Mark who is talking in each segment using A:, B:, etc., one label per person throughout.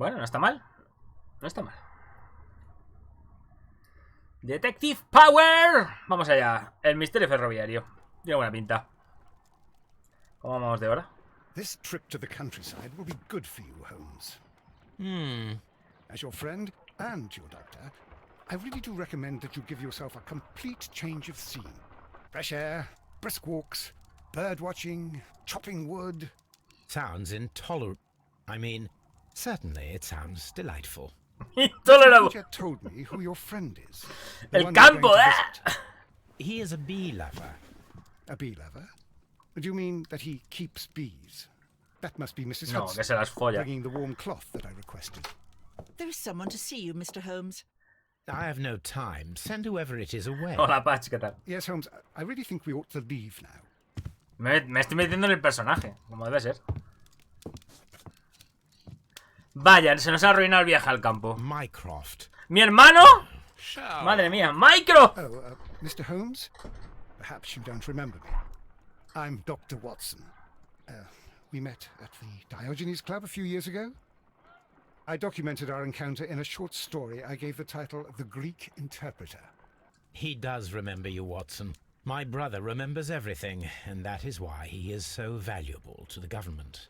A: Bueno, no está mal. No está mal. Detective Power. Vamos allá. El misterio ferroviario. Tiene buena pinta. ¿Cómo vamos de hora?
B: This trip to the countryside will be good for you, Holmes. As your friend and your doctor, I really do recommend that you give yourself a complete change of scene. Fresh air, brisk walks, bird watching, chopping wood.
C: Sounds intolerable. I mean, certainly it sounds delightful.
A: Intolerable.
B: You told me who your friend is.
A: El campo,
C: He is a bee lover.
B: A bee lover? Do you mean that he keeps bees? That must be Mrs.
A: No,
B: Hudson,
A: que se las folla.
B: bringing the warm cloth that I requested.
D: There is someone to see you, Mr. Holmes.
C: I have no time. Send whoever it is away.
A: Hola, Patch, ¿qué tal?
B: Yes, Holmes, I really think we ought to leave now.
A: Me estoy metiendo en el personaje, como debe ser. Vaya, se nos ha arruinado el viaje al campo.
C: Mycroft.
A: ¿Mi hermano? Madre mía, Mycroft.
B: Oh, Mr. Holmes? Perhaps you don't remember me. I'm Dr. Watson. We met at the Diogenes Club a few years ago. I documented our encounter in a short story I gave the title The Greek Interpreter.
C: He does remember you, Watson. My brother remembers everything, and that is why he is so valuable to the government.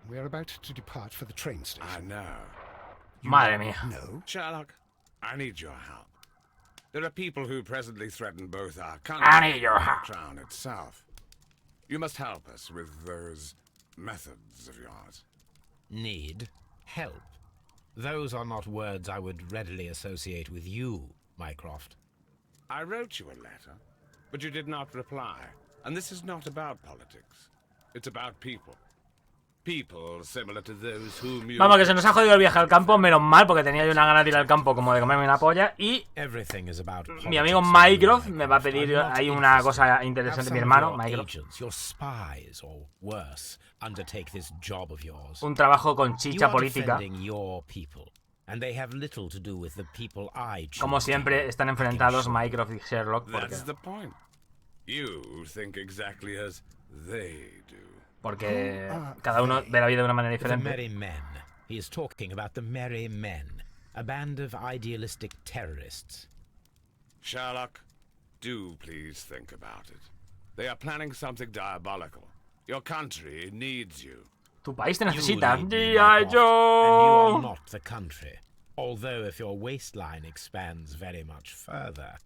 B: We're about to depart for the train station.
E: I know.
A: Madre mía.
B: No?
E: Sherlock, I need your help. There are people who presently threaten both our
A: I
E: country
A: need your
E: and
A: help.
E: the crown itself. You must help us with those methods of yours.
C: Need help. Those are not words I would readily associate with you, Mycroft.
E: I wrote you a letter, but you did not reply. And this is not about politics. It's about people. People similar to those whom you...
A: Vamos, que se nos ha jodido el viaje al campo, menos mal, porque tenía yo una gana de ir al campo como de comerme una polla. Y
C: Everything is about
A: mi amigo
C: politics,
A: Mycroft me va a pedir
C: I'm not
A: ahí una cosa
C: interested.
A: interesante.
C: Have
A: Mi
C: some of
A: hermano,
C: your
A: Mycroft.
C: agents, your spies, or worse, undertake this job of yours.
A: Un trabajo con
C: You
A: chicha
C: are
A: política.
C: defending your people, and they have little to do with the people I choose.
A: Como siempre, están enfrentados Mycroft y Sherlock.
E: That's the point. You think exactly as they do.
A: Porque cada uno ve la vida de una manera
C: The
A: diferente.
C: Merry Men. He is talking about the Merry Men, a band of idealistic terrorists.
E: Sherlock, do please think about it. They are planning something diabolical. Your country needs you.
A: Tu país te
C: You
A: necesita.
C: need me,
A: ¡G.I.
C: Mycroft, and you are
A: Joe!
C: not the country. Although if your waistline expands very much further.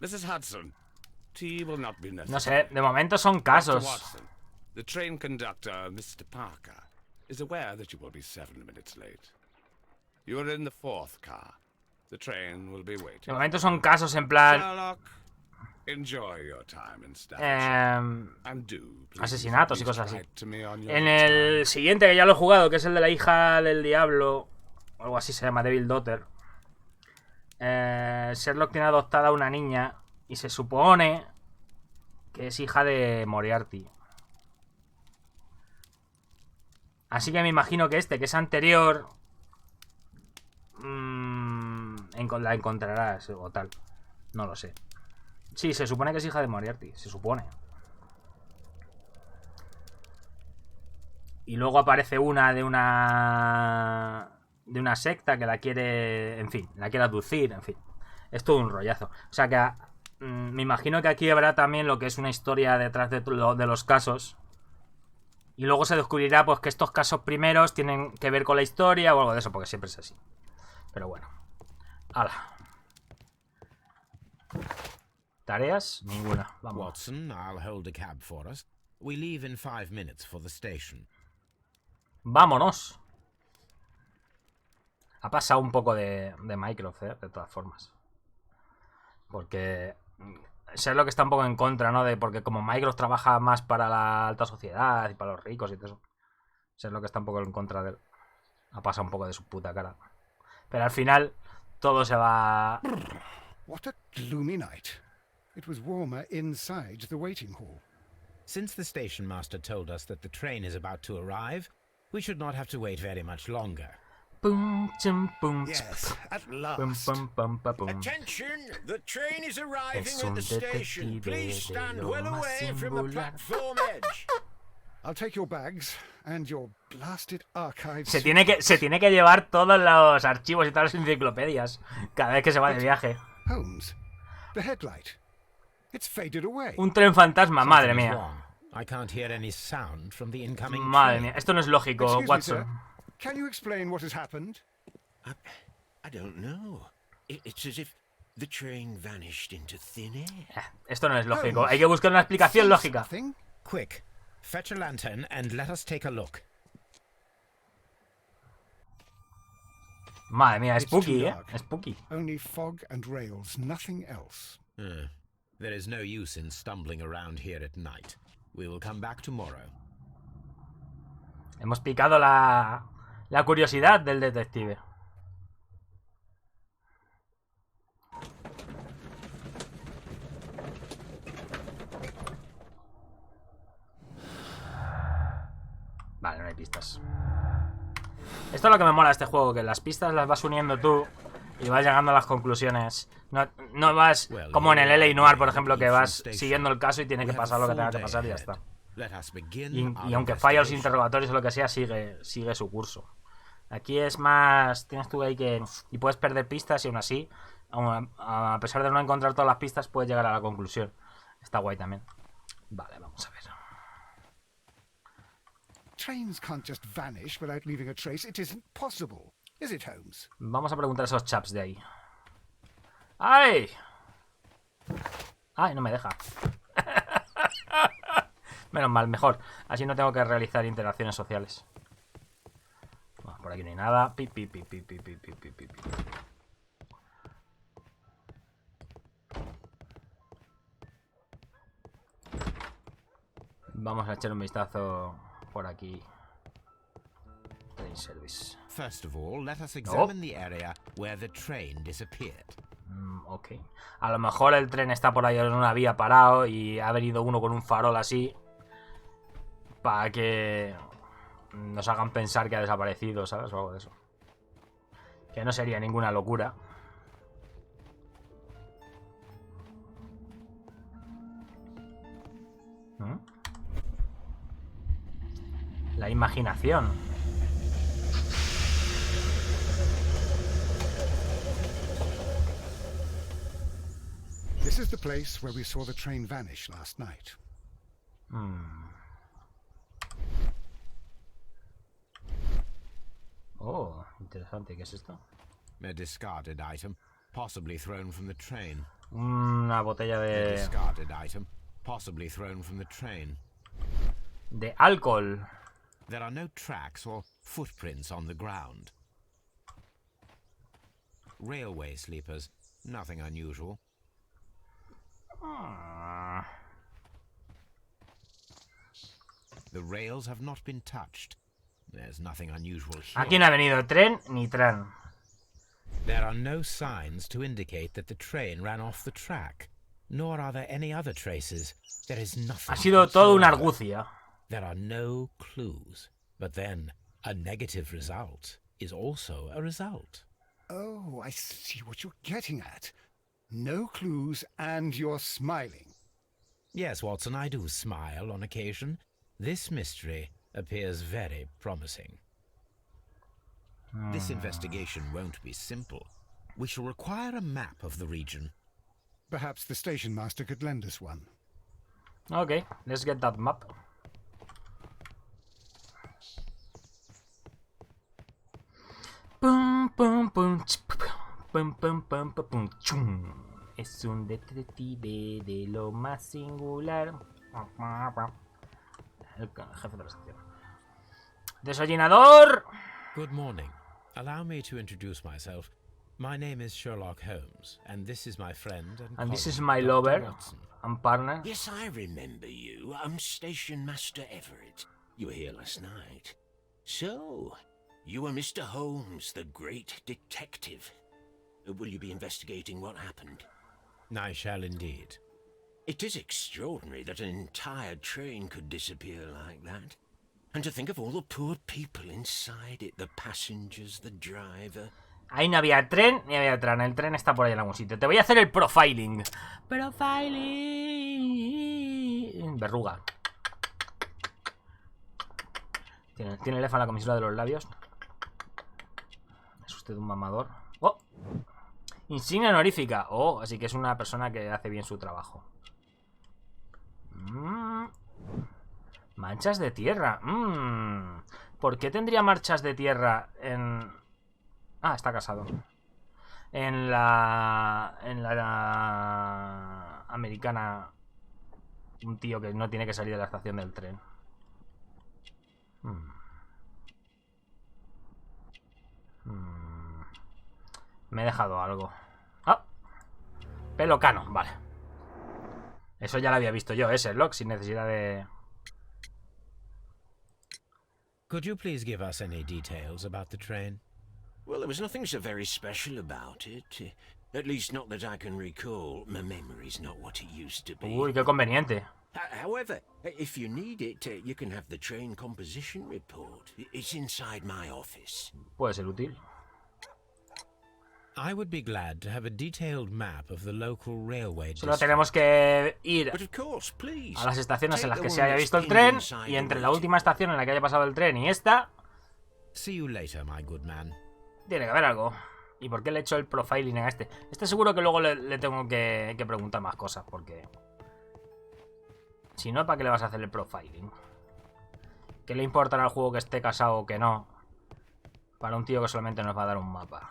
E: Mrs. Hudson, tea will not be necessary.
A: No sé, de momento son
E: Dr.
A: casos.
E: Watson, the train conductor, Mr. Parker, is aware that you will be 7 minutes late. You are in the 4th car. The train will be
A: De
E: waiting.
A: momento son casos en plan.
E: Sherlock, enjoy your time in Staffordshire. And do, please,
A: asesinatos y cosas así.
E: write to me on your
A: En
E: return.
A: el siguiente, que ya lo he jugado, que es el de la hija del diablo, o algo así se llama, Devil Daughter. Sherlock tiene adoptada a una niña y se supone que es hija de Moriarty. Así que me imagino que este, que es anterior, la encontrarás o tal. No lo sé. Sí, se supone que es hija de Moriarty, se supone. Y luego aparece una de una secta que la quiere, en fin, la quiere abducir, en fin. Es todo un rollazo. O sea que me imagino que aquí habrá también lo que es una historia detrás de los casos. Y luego se descubrirá pues que estos casos primeros tienen que ver con la historia o algo de eso, porque siempre es así. Pero bueno. ¡Hala! ¿Tareas? Ninguna. Vamos.
C: Watson, I'll hold a cab for us. We leave in 5 minutes for the station.
A: ¡Vámonos! Ha pasado un poco de Mycroft, de todas formas. Porque Sherlock está un poco en contra, ¿no? Porque como Mycroft trabaja más para la alta sociedad y para los ricos y todo eso. Sherlock está un poco en contra de él. Ha pasado un poco de su puta cara. Pero al final todo se va...
B: What a gloomy night. It was warmer inside the waiting hall.
C: Since the station master told us that the train is about to arrive, we should not have to wait very much longer.
A: Boom, chum, boom,
B: Yes, at
A: boom,
B: last.
A: boom, boom, boom, boom.
F: Attention! The train is arriving
A: Es
F: at
A: un
F: the station.
A: detective
F: Please
A: de
F: stand
A: lo
F: well
A: más
F: away from the
A: singular.
F: platform edge.
B: I'll take your bags and your blasted archives.
A: Se tiene que llevar todos los archivos y todas las enciclopedias cada vez que se va de viaje.
B: Holmes, the headlight. It's faded away.
A: Un tren fantasma, madre mía.
C: I can't hear any sound from the incoming
A: Madre
C: train.
A: mía, esto no es lógico,
B: Excuse me,
A: Watson.
B: sir. Can you explain what has happened?
F: I don't know. It's as if the train vanished into thin air.
A: Esto no es lógico. Hay que buscar una explicación lógica.
B: Nothing?
C: Quick, fetch a lantern and let us take a look.
A: Madre mía,
B: It's
A: spooky,
B: too
A: ¿eh?
B: dark.
A: Spooky.
B: Only fog and rails, nothing else.
C: There is no use in stumbling around here at night. We will come back tomorrow.
A: Hemos picado la curiosidad del detective. Vale, no hay pistas. Esto es lo que me mola de este juego, que las pistas las vas uniendo tú y vas llegando a las conclusiones. No vas como en el L.A. Noir, por ejemplo, que vas siguiendo el caso y tiene que pasar lo que tenga que pasar y ya está. Y aunque falla los interrogatorios o lo que sea, sigue su curso. Aquí es más... Tienes tú ahí que... Y puedes perder pistas y aún así, a pesar de no encontrar todas las pistas, puedes llegar a la conclusión. Está guay también. Vale, vamos a ver.
B: Trains can't just vanish without leaving a trace. It isn't possible. Is it, Holmes?
A: Vamos a preguntar a esos chaps de ahí. ¡Ay! ¡Ay, no me deja! Menos mal, mejor. Así no tengo que realizar interacciones sociales. Bueno, por aquí no hay nada. Pi, pi, pi, pi, pi, pi, pi, pi, pi. Vamos a echar un vistazo por aquí. Train service.
C: First of all, let us examine the area where the train disappeared.
A: Ok. A lo mejor el tren está por ahí en una vía parado y ha venido uno con un farol así para que nos hagan pensar que ha desaparecido, ¿sabes? O algo de eso. Que no sería ninguna locura. La imaginación.
B: This is the place where we saw the train vanish last night.
A: Oh, interesante. ¿Qué es esto?
C: A discarded item, possibly thrown from the train.
A: Una botella
C: A discarded item, possibly thrown from the train.
A: de alcohol.
C: There are no tracks or footprints on the ground. Railway sleepers, nothing unusual. The rails have not been touched. There's nothing unusual here.
A: Aquí no ha venido tren ni tren.
C: There are no signs to indicate that the train ran off the track, nor are there any other traces. There is nothing.
A: Ha sido todo una
C: whatsoever.
A: argucia.
C: There are no clues. But then, a negative result is also a result.
B: Oh, I see what you're getting at. No clues and you're smiling.
C: Yes, Watson, I do smile on occasion. This mystery appears very promising. This investigation won't be simple. We shall require a map of the region.
B: Perhaps the station master could lend us one.
A: Ok, let's get that map. Pum, pum, pum, pum, pum, pum, pum, pum, chum. Es un detective de lo más singular. El jefe de la sección. ¡Desayunador!
C: Good morning. Allow me to introduce myself. My name is Sherlock Holmes, and this is my friend
A: And this is
C: colleague,
A: my
C: Dr.
A: lover
C: Watson.
A: and partner.
F: Yes, I remember you. I'm Station Master Everett. You were here last night. So, you are Mr. Holmes, the great detective. Will you be investigating what happened?
C: I shall indeed.
F: It is extraordinary that an entire train could disappear like that. And to think of all the poor people inside it, the passengers, the driver.
A: Ahí no había tren ni había tren. El tren está por ahí en algún sitio. Te voy a hacer el profiling. Profiling. Verruga. Tiene lefa en la comisura de los labios. Es usted un mamador. ¡Oh! Insignia honorífica. Oh, así que es una persona que hace bien su trabajo. Manchas de tierra. ¿Por qué tendría manchas de tierra en... Ah, está casado. En la americana. Un tío que no tiene que salir de la estación del tren. Me he dejado algo. ¡Ah! Pelo cano, vale. Eso ya lo había visto yo, Sherlock, sin necesidad de...
C: Could you please give us any details about the train?
F: Well, there was nothing so very special about it. At least not that I can recall. My memory's not what it used to be.
A: Uy, qué conveniente.
F: However, if you need it, you can have the train composition report. It's inside my office.
A: Puede ser útil.
C: I would be glad to have a detailed map of the local railway
A: Solo
C: district.
A: tenemos que ir
F: But of course, please.
A: a las estaciones en las
F: Take
A: que
F: the
A: se
F: one
A: haya
F: that's
A: visto el
F: pinned
A: tren.
F: inside
A: Y
F: the
A: entre la
F: waiting.
A: última estación en la que haya pasado el tren y esta,
C: See you later, my good man.
A: tiene que haber algo. ¿Y por qué le he hecho el profiling a este? Este seguro que luego le tengo que preguntar más cosas, porque... Si no, ¿para qué le vas a hacer el profiling? ¿Qué le importará al juego que esté casado o que no? Para un tío que solamente nos va a dar un mapa.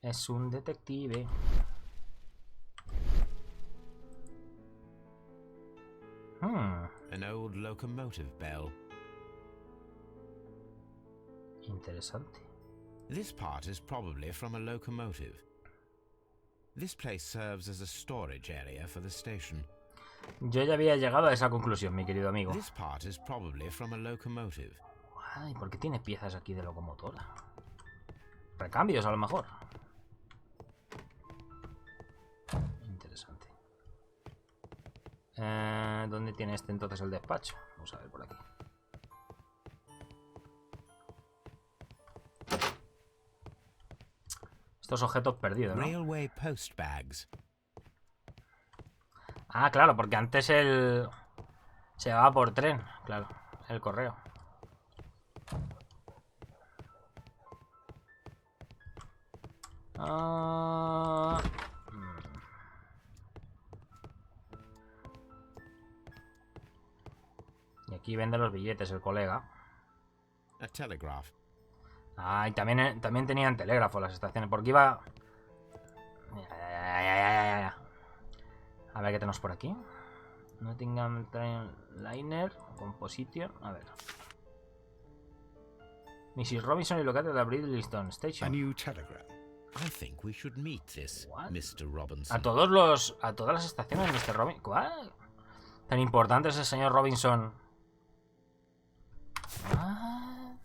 A: Es un detective.
C: An old locomotive bell.
A: Interesante.
C: This part is probably from a locomotive. This place serves as a storage area for the station.
A: Yo ya había llegado a esa conclusión, mi querido amigo.
C: This part is probably from a locomotive.
A: Ay, ¿por qué tiene piezas aquí de locomotora? Recambios, a lo mejor. Interesante. ¿Dónde tiene este entonces el despacho? Vamos a ver por aquí. Estos objetos perdidos, ¿no?
C: Railway post bags.
A: Ah, claro, porque antes el... se va por tren, claro, el correo. Y aquí vende los billetes el colega.
C: A telegraph.
A: Ah, y también tenían telégrafo las estaciones, porque iba... A ver qué tenemos por aquí. Nottingham Train Liner, Composition, a ver. Mrs. Robinson y located at Bridlestone
B: A
A: Station.
B: new telegram.
C: I think we should meet this
A: What?
C: Mr. Robinson.
A: A todas las estaciones, Mr. Robinson. ¿Cuál? Tan importante es el señor Robinson. Ah.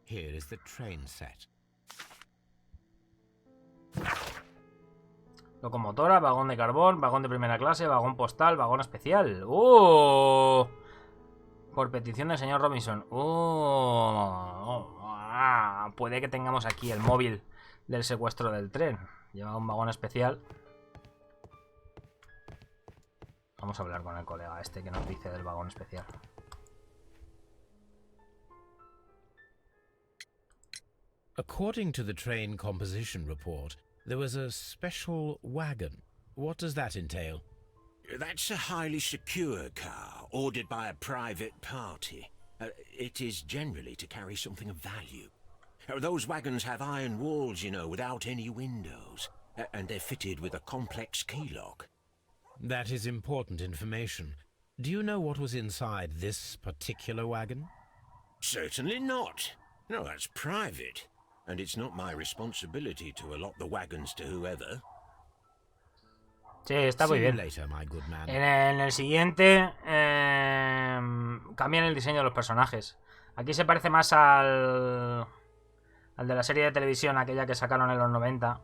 C: Here is the train set.
A: Locomotora, vagón de carbón, vagón de primera clase, vagón postal, vagón especial. ¡Oh! Por petición del señor Robinson. Puede que tengamos aquí el móvil del secuestro del tren. Lleva un vagón especial. Vamos a hablar con el colega este que nos dice del vagón especial.
C: According to the train composition report, there was a special wagon. What does that entail?
F: That's a highly secure car, ordered by a private party. It is generally to carry something of value. Those wagons have iron walls, you know, without any windows. And they're fitted with a complex key lock.
C: That is important information. Do you know what was inside this particular wagon?
F: Certainly not. No, that's private. And it's not my responsibility to allot the wagons to whoever.
A: Sí, está muy
C: See you
A: bien.
C: later, my good man.
A: En el siguiente cambian el diseño de los personajes. Aquí se parece más al de la serie de televisión, aquella que sacaron en los 90.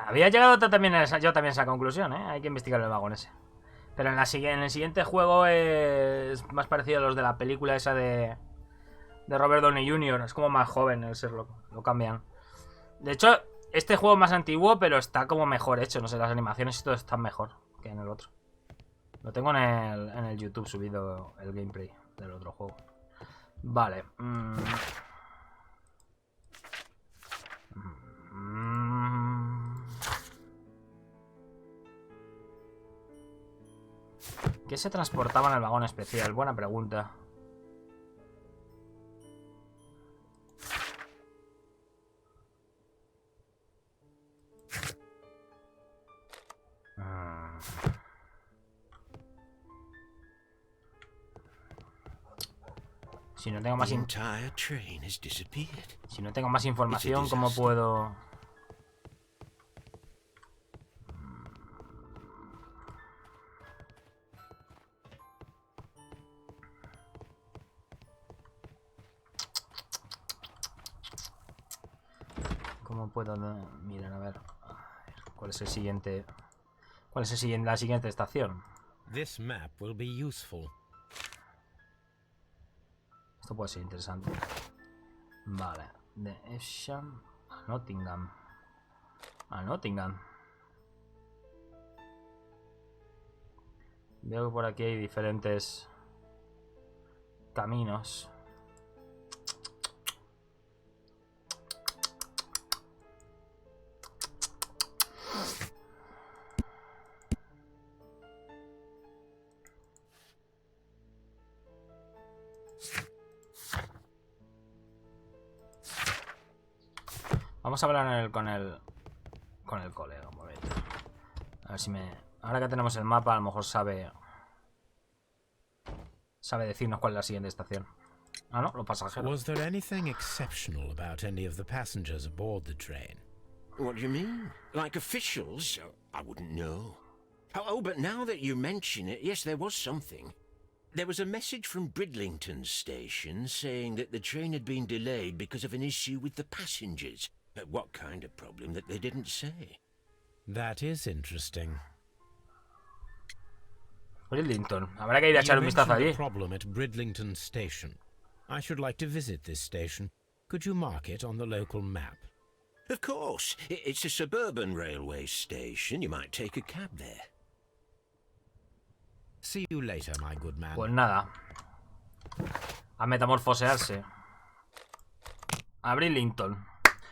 A: Había llegado yo también a esa conclusión, ¿eh? Hay que investigar el vagón ese. Pero en el siguiente juego es más parecido a los de la película esa de Robert Downey Jr. Es como más joven el Sherlock. Lo cambian. De hecho, este juego es más antiguo, pero está como mejor hecho. No sé, las animaciones y todo están mejor que en el otro. Lo tengo en el YouTube subido el gameplay del otro juego. Vale. ¿Qué se transportaba en el vagón especial? Buena pregunta. Si no tengo más si no tengo más información, ¿cómo puedo...? ¿Cómo puedo...? Miren, a ver. ¿Cuál es el siguiente...? ¿Cuál es la siguiente estación?
C: This map will be useful.
A: Esto puede ser interesante. Vale. De Esham a Nottingham. A Nottingham. Veo que por aquí hay diferentes caminos. Vamos a hablar con el colega un momento. A ver si ahora que tenemos el mapa, a lo mejor sabe decirnos cuál es la siguiente estación. Ah, no, los pasajeros.
C: Was there anything exceptional about any of the passengers aboard the train?
F: What do you mean? Like officials? I wouldn't know. Oh, but now that you mention it, yes, there was something. There was a message from Bridlington station saying that the train had been delayed because of an issue with the passengers. What kind of problem that they didn't say?
C: That is interesting.
A: Bridlington. Habrá que ir a echar un vistazo allí.
C: Problem at Bridlington station. I should like to visit this station. Could you mark it on the local map?
F: Of course. It's a suburban railway station. You might take a cab there.
C: See you later, my good man.
A: Pues nada. A metamorfosearse. A Bridlington.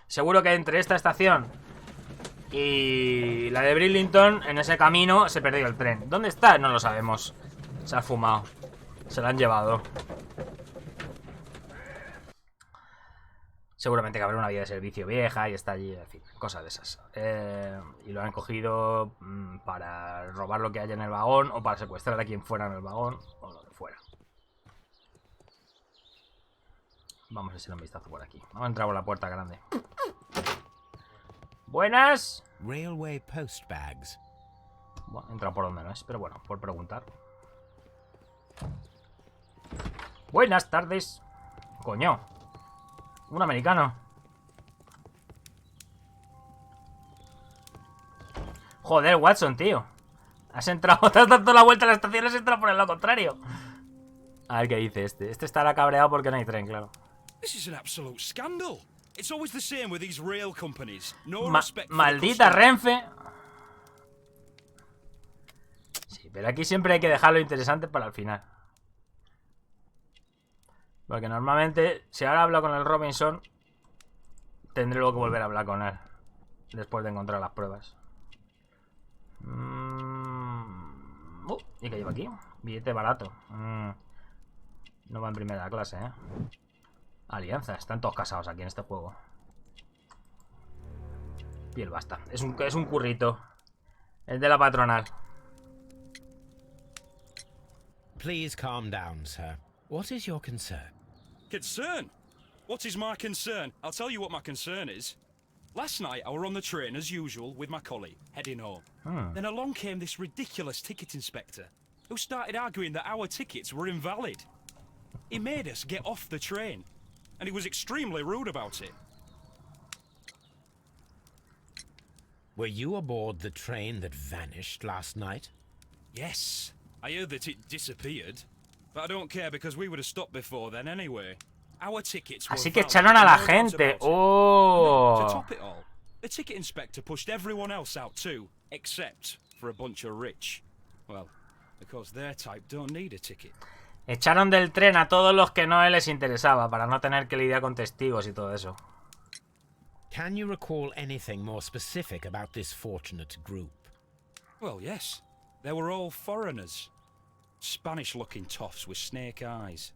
A: Seguro que entre esta estación y la de Bridlington, en ese camino se perdió el tren. ¿Dónde está? No lo sabemos. Se ha fumado. Se lo han llevado. Seguramente que habrá una vía de servicio vieja y está allí, en fin, cosas de esas. Y lo han cogido para robar lo que haya en el vagón o para secuestrar a quien fuera en el vagón o lo que fuera. Vamos a echar un vistazo por aquí. Vamos a entrar por la puerta grande. Buenas.
C: Railway post bags.
A: Bueno, entra por donde no es, pero bueno, por preguntar. Buenas tardes. Coño. Un americano. Joder, Watson, tío. Has entrado, te has dado la vuelta a la estación, has entrado por el lado contrario. A ver qué dice este. Este estará cabreado porque no hay tren, claro.
G: This is an absolute scandal. It's always the same with these rail companies. No respect for
A: Maldita Renfe. Sí, pero aquí siempre hay que dejarlo interesante para el final. Porque normalmente, si ahora hablo con el Robinson, tendré luego que volver a hablar con él. Después de encontrar las pruebas. ¿Y qué lleva aquí? Billete barato. No va en primera clase, ¿eh? Alianza, están todos casados aquí en este juego. Piel basta. Es un currito. Es de la patronal.
C: Please calm down, sir. What is your concern?
G: Concern? What is my concern? I'll tell you what my concern is. Last night I were on the train as usual with my colleague, heading home. Then along came this ridiculous ticket inspector, who started arguing that our tickets were invalid. He made us get off the train, and he was extremely rude about it.
C: Were you aboard the train that vanished last night?
G: Yes, I heard that it disappeared, but I don't care because we would have stopped before then anyway. Our tickets were
A: Así que
G: valid,
A: echaron a la
G: no doubt
A: gente.
G: about it. To
A: Oh.
G: top it all, The ticket inspector pushed everyone else out too, except for a bunch of rich. Well, because their type don't need a ticket.
A: Echaron del tren a todos los que no les interesaba para no tener que lidiar con testigos y todo eso.
C: Can you recall anything more specific about this fortunate group?
G: Well, yes. They were all foreigners. Spanish-looking toffs with snake eyes.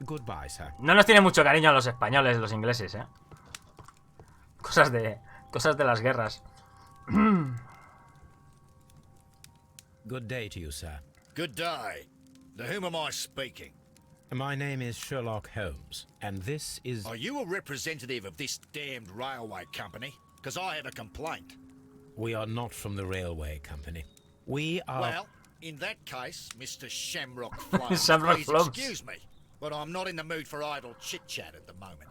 C: Goodbye, sir.
A: No nos tiene mucho cariño a los españoles, los ingleses, ¿eh? Cosas de las guerras.
C: Good day to you, sir.
H: Good day. To whom am I speaking?
C: My name is Sherlock Holmes, and this is...
H: Are you a representative of this damned railway company? Because I have a complaint.
C: We are not from the railway company. We are...
H: Well, in that case, Mr. Shamrock Flomes,
A: Shamrock
H: please
A: Flomes.
H: excuse me, but I'm not in the mood for idle chit-chat at the moment.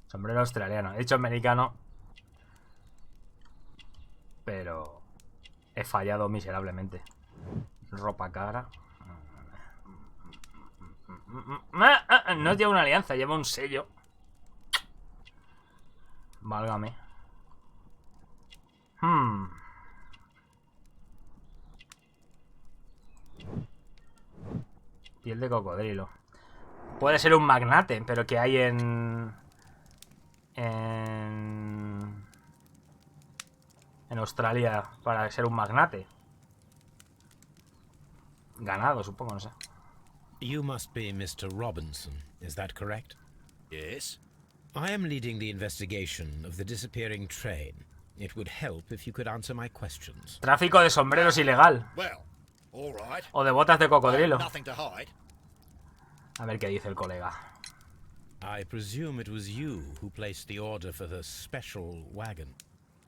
A: Sombrero australiano. He dicho americano. Pero he fallado miserablemente. Ropa cara. No lleva una alianza, lleva un sello. Válgame. Piel de cocodrilo. Puede ser un magnate, pero que hay en Australia para ser un magnate. Ganado, supongo, no sé.
C: You must be Mr. Robinson, is that correct?
H: Yes?
C: I am leading the investigation of the disappearing train. It would help if you could answer my questions.
A: Tráfico de sombreros ilegal.
H: Well, all right.
A: O de botas de cocodrilo.
H: Nothing to hide.
A: A ver qué dice el colega.
C: I presume it was you who placed the order for the special wagon.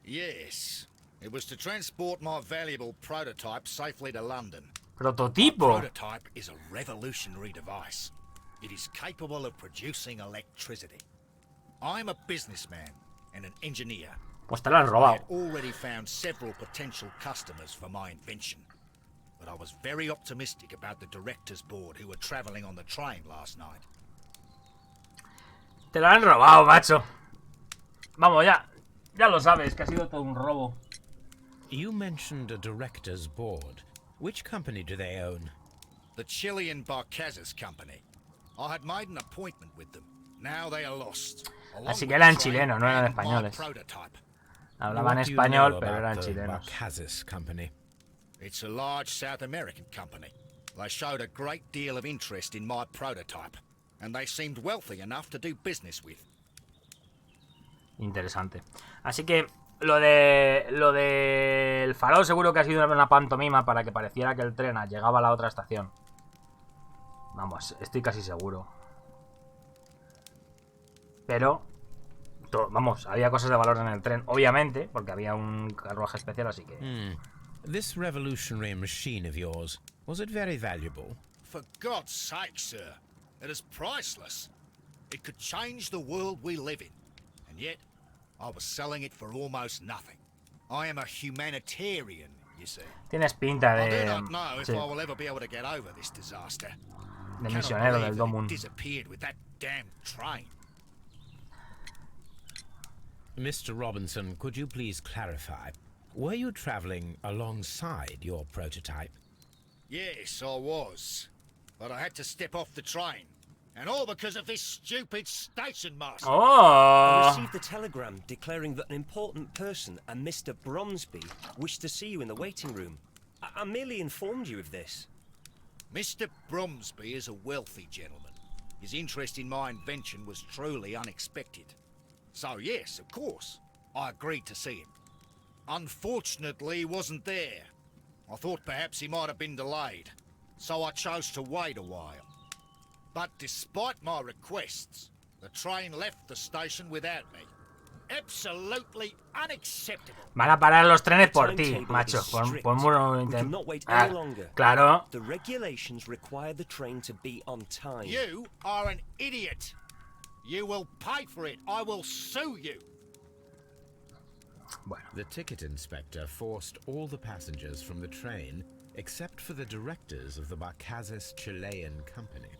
H: Yes. It was to transport my valuable prototype safely to London.
A: Prototipo.
H: My prototype is a revolutionary device. It is capable of producing electricity. I'm a businessman and an engineer.
A: Pues te lo has
H: I
A: robado.
H: had already found several potential customers for my invention. But I was very optimistic about the directors' board who were travelling on the train last night.
A: Te lo han robado, macho. Vamos, ya lo sabes, que ha sido todo un robo.
C: You mentioned a director's board. Which company do they own?
H: The Chilean Barcazas Company. I had made an appointment with them. Now they are lost.
A: Así que eran chilenos, no eran españoles. Hablaban
C: What do you
A: español,
C: know
A: pero
C: about
A: eran
C: the
A: chilenos.
C: Barcazas Company?
H: It's a large South American company. They showed a great deal of interest in my prototype, and they seemed wealthy enough to do business with.
A: Interesante. Así que lo del farol seguro que ha sido una pantomima para que pareciera que el tren llegaba a la otra estación. Vamos, estoy casi seguro. Pero, vamos, había cosas de valor en el tren, obviamente, porque había un carruaje especial, así que...
C: This revolutionary machine of yours, was it very valuable?
H: For God's sake, sir, it is priceless. It could change the world we live in, and yet I was selling it for almost nothing. I am a humanitarian, you see.
A: Tienes pinta
H: I do
A: de...
H: not know if
A: sí,
H: I will ever be able to get over this disaster.
A: de
H: Cannot
A: misionero
H: believe
A: del
H: that
A: Domun.
H: it disappeared with that damn train.
C: Mr. Robinson, could you please clarify? Were you traveling alongside your prototype?
H: Yes, I was. But I had to step off the train. And all because of this stupid station master.
I: I
A: ¡Oh!
I: received a telegram declaring that an important person, a Mr. Bromsby, wished to see you in the waiting room. I merely informed you of this.
H: Mr. Bromsby is a wealthy gentleman. His interest in my invention was truly unexpected. So yes, of course, I agreed to see him. Unfortunately, he wasn't there. I thought perhaps he might have been delayed, so I chose to wait a while. But despite my requests, the train left the station without me. Absolutely unacceptable.
A: Van a parar los trenes por
I: The
A: ti,
I: timetable
A: macho.
I: is
A: Por
I: strict.
A: muy
I: We cannot wait any longer.
A: claro.
I: The regulations require the train to be on time.
H: You are an idiot. You will pay for it. I will sue you.
A: Bueno,
C: The ticket inspector forced all the passengers from the train except for the directors of the Barcazes Chilean Company.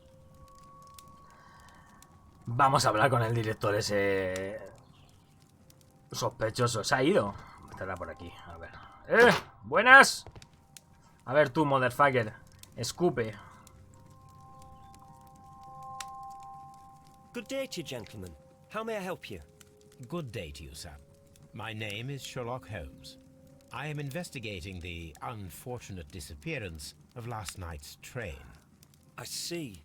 A: Vamos a hablar con el director ese sospechoso. Se ha ido. Estará por aquí. A ver. ¡Buenas! A ver tú, motherfucker. Escupe.
I: Good day to you, gentlemen. How may I help you?
C: Good day to you, sir. My name is Sherlock Holmes. I am investigating the unfortunate disappearance of last night's train.
I: I see.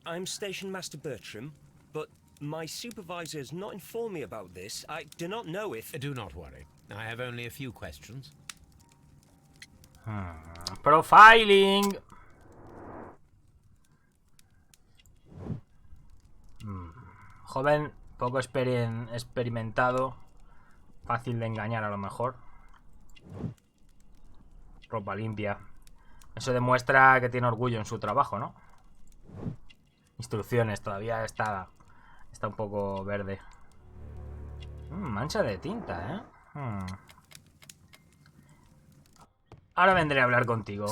I: I'm Station Master Bertram, but my supervisor has not informed me about this. I do not know if...
C: Do not worry. I have only a few questions.
A: Profiling. Joven, poco experimentado. Fácil de engañar a lo mejor. Ropa limpia. Eso demuestra que tiene orgullo en su trabajo, ¿no? Instrucciones, todavía está un poco verde. Mancha de tinta, ¿eh? Ahora vendré a hablar contigo.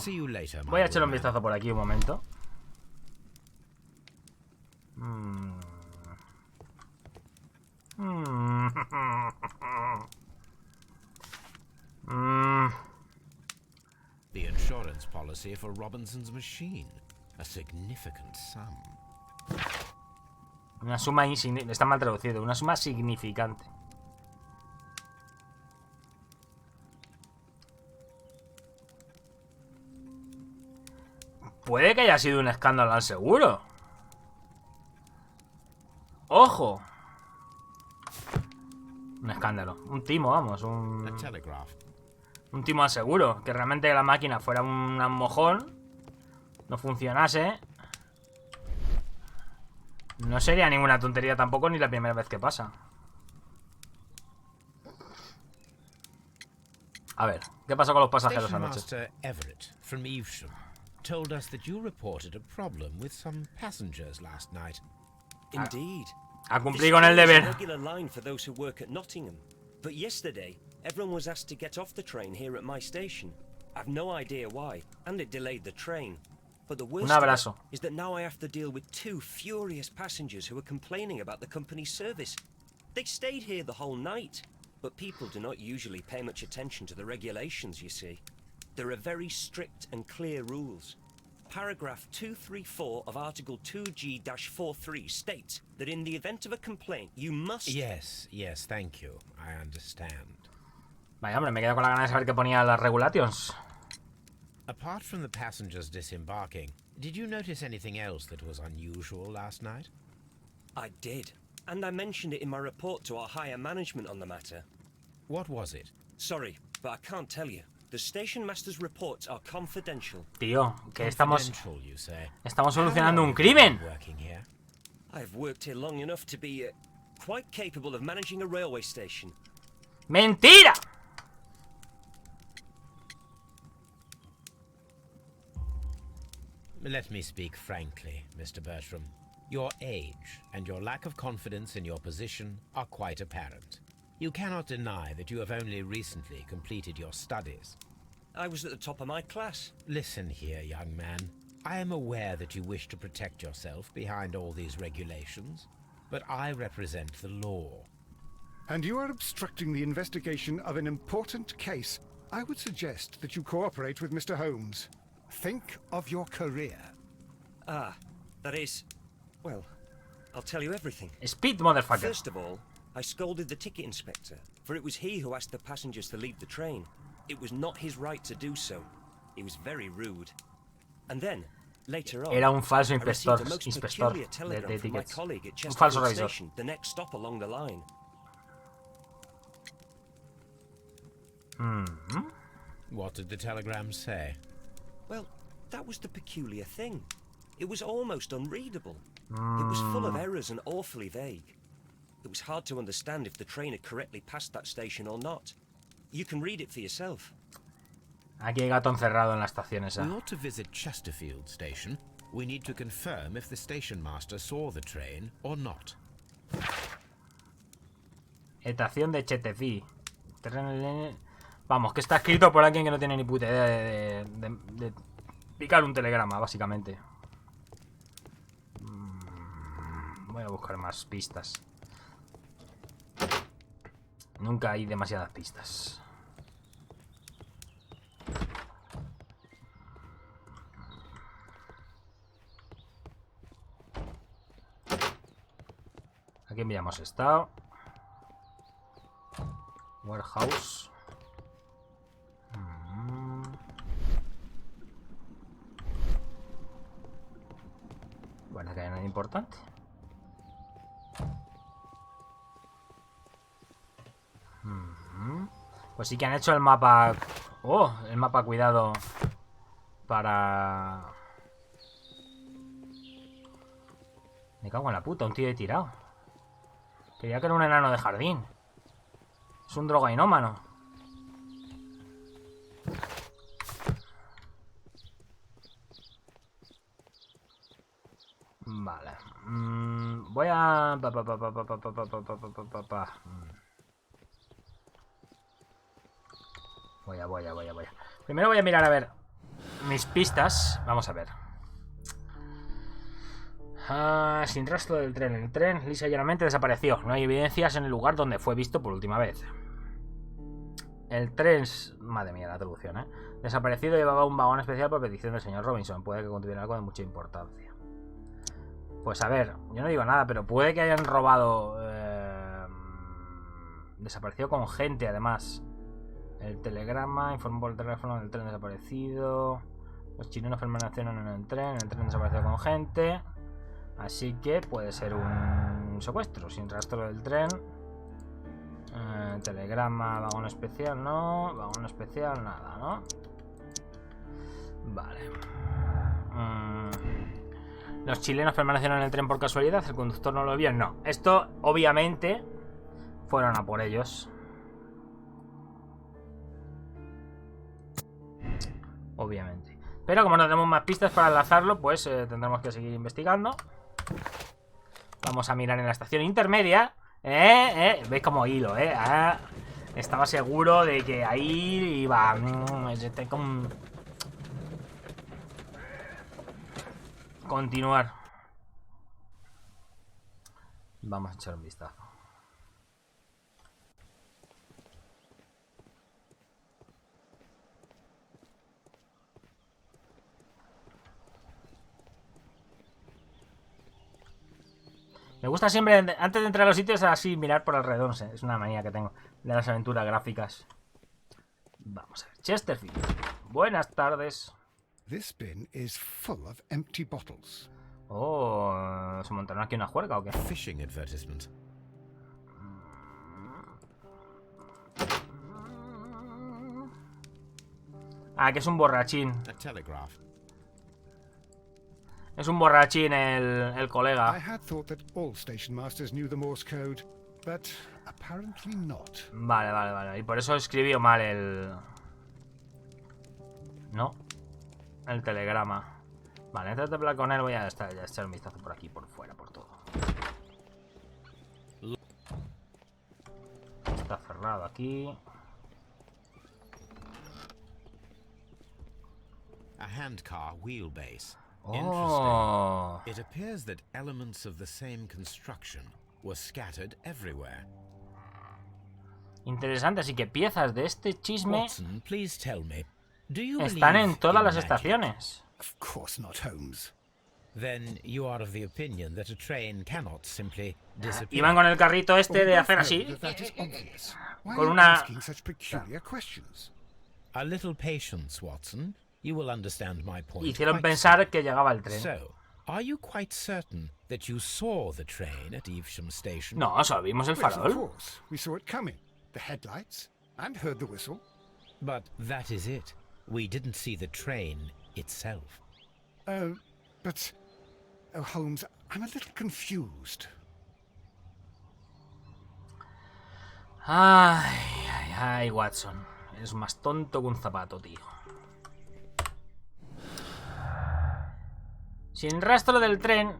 A: Voy a echar un vistazo por aquí un momento.
C: The insurance policy for Robinson's machine. A significant sum.
A: Una suma insignificante. Está mal traducido. Una suma significante. Puede que haya sido un escándalo al seguro. ¡Ojo! Un escándalo. Un timo, vamos. Un timo al seguro. Que realmente la máquina fuera un mojón. No funcionase. No sería ninguna tontería tampoco, ni la primera vez que pasa. A ver, ¿qué pasa con los pasajeros anoche?
C: Told us that you reported a problem with some passengers last night.
I: Indeed.
A: A cumplir con el deber.
I: Regular line for those who work at Nottingham. But yesterday, everyone was asked to get off the train here at my station. I've no idea why, and it delayed the train. But the worst is that now I have to deal with two furious passengers who are complaining about the company's service. They stayed here the whole night, but people do not usually pay much attention to the regulations, you see. There are very strict and clear rules. Paragraph 234 of Article 2G-43 states that in the event of a complaint, you must...
C: Yes, thank you. I understand.
A: Vaya, hombre, me quedo con la gana de saber qué ponía las regulations.
C: Apart from the passengers disembarking, did you notice anything else that was unusual last night?
I: I did, and I mentioned it in my report to our higher management on the matter.
C: What was it?
I: Sorry, but I can't tell you. The station master's reports are confidential.
A: Tío, que estamos solucionando un crimen.
I: I have worked here long enough to be quite capable of managing a railway station.
A: ¡Mentira!
C: Let me speak frankly, Mr. Bertram. Your age and your lack of confidence in your position are quite apparent. You cannot deny that you have only recently completed your studies.
I: I was at the top of my class.
C: Listen here, young man. I am aware that you wish to protect yourself behind all these regulations, but I represent the law.
B: And you are obstructing the investigation of an important case. I would suggest that you cooperate with Mr. Holmes. Think of your career.
I: Ah, that is... Well, I'll tell you everything.
A: Speed, motherfucker.
I: First of all, I scolded the ticket inspector, for it was he who asked the passengers to leave the train. It was not his right to do so. He was very rude. And then, later on,
A: Era un falso
I: I
A: inspector
I: received a most
A: de
I: peculiar telegram from my
A: tickets.
I: colleague at
A: Un falso
I: Chesterfield
A: revisor.
I: Station, the next stop along the line.
C: What did the telegram say?
I: Well, that was the peculiar thing. It was almost unreadable. It was full of errors and awfully vague. It was hard to understand if the train had correctly passed that station or not. You can read it for yourself.
A: Aquí hay gato encerrado en la estación esa.
C: We ought to visit Chesterfield Station. We need to confirm if the station master saw the train or not.
A: Estación de Chesterfield. Vamos, que está escrito por alguien que no tiene ni puta idea de picar un telegrama, básicamente. Voy a buscar más pistas. Nunca hay demasiadas pistas. Aquí habíamos estado. Warehouse. Bueno, que hay nada importante. Pues sí que han hecho el mapa. Oh, el mapa cuidado. Para... Me cago en la puta, un tío de tirado. Quería que era un enano de jardín. Es un drogainómano. Vale. Voy a... Voy a. Primero voy a mirar a ver mis pistas. Vamos a ver. Sin rastro del tren. El tren lisa y llanamente desapareció. No hay evidencias en el lugar donde fue visto por última vez. El tren... Madre mía, la traducción, desaparecido llevaba un vagón especial por petición del señor Robinson. Puede que contuviera algo de mucha importancia. Pues a ver, yo no digo nada, pero puede que hayan robado... Desapareció con gente, además. El telegrama informó por el teléfono del tren desaparecido. Los chilenos permanecieron en el tren desapareció con gente. Así que puede ser un secuestro. Sin rastro del tren. Telegrama, vagón especial, no. Vagón especial, nada, ¿no? Vale. Los chilenos permanecieron en el tren por casualidad. El conductor no lo vio. No. Esto, obviamente, fueron a por ellos. Obviamente. Pero como no tenemos más pistas para enlazarlo, pues tendremos que seguir investigando. Vamos a mirar en la estación intermedia. ¿Veis como hilo, estaba seguro de que ahí iba. Continuar. Vamos a echar un vistazo. Me gusta siempre, antes de entrar a los sitios, así mirar por alrededor. No sé, es una manía que tengo de las aventuras gráficas. Vamos a ver. Chesterfield. Buenas tardes.
B: This bin is full of empty bottles.
A: Oh, ¿se montaron aquí una juerga o qué?
C: Fishing advertisement.
A: Ah, que es un borrachín.
C: A telegraph.
A: Es un borrachín el colega.
B: I had thought that all station masters knew the Morse code, but apparently not.
A: Vale. Y por eso escribió mal el... ¿No? El telegrama. Vale, antes de hablar con él voy a echar un vistazo por aquí, por fuera, por todo. Está cerrado aquí.
C: A handcar wheelbase.
A: Oh.
C: Interesting. It appears that elements of the same construction were scattered everywhere.
A: Interesante, así que piezas de este chisme
C: Watson, please tell me, do you
A: están en
C: believe
A: todas
C: in
A: las
C: magic?
A: estaciones.
B: Of course not, Holmes.
C: Then you are of the opinion that a train cannot simply disappear.
A: Iban con el carrito este de hacer así.
B: That is obvious. Why
A: Con
B: are you
A: una...
B: asking such peculiar questions?
C: A little patience, Watson. You will understand my point.
A: Hicieron
C: quite
A: pensar que llegaba el tren.
C: So, are you quite certain that you saw the train at Evesham Station?
A: No, solo vimos el
B: Yes, of
A: farol.
B: course. We saw it coming. The headlights. And heard the whistle.
C: But that is it. We didn't see the train itself.
B: But... Oh, Holmes, I'm a little confused.
A: Ay, Watson. Eres más tonto que un zapato, tío. Sin rastro del tren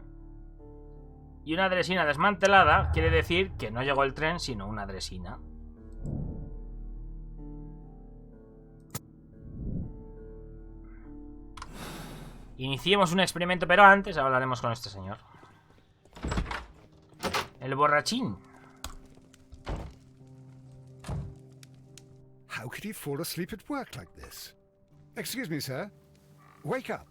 A: y una dresina desmantelada, quiere decir que no llegó el tren, sino una dresina. Iniciemos un experimento, pero antes hablaremos con este señor. El borrachín.
B: How could he fall asleep at work like this? Excuse me, sir. Wake up.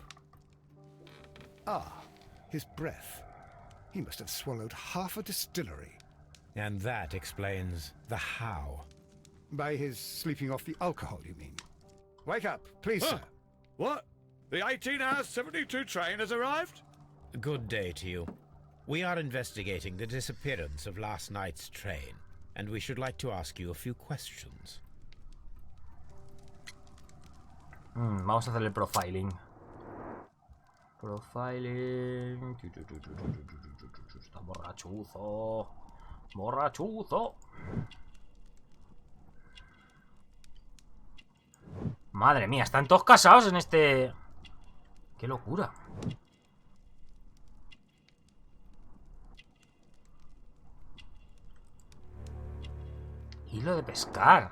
B: Ah, his breath. He must have swallowed half a distillery.
C: And that explains the how.
B: By his sleeping off the alcohol, you mean? Wake up, please, sir.
E: What? The 18 hours 72 train has arrived?
C: Good day to you. We are investigating the disappearance of last night's train, and we should like to ask you a few questions.
A: Vamos a hacer el profiling. Profiling. Está borrachuzo. Borrachuzo. Madre mía, están todos casados en este... ¡Qué locura! Hilo de pescar.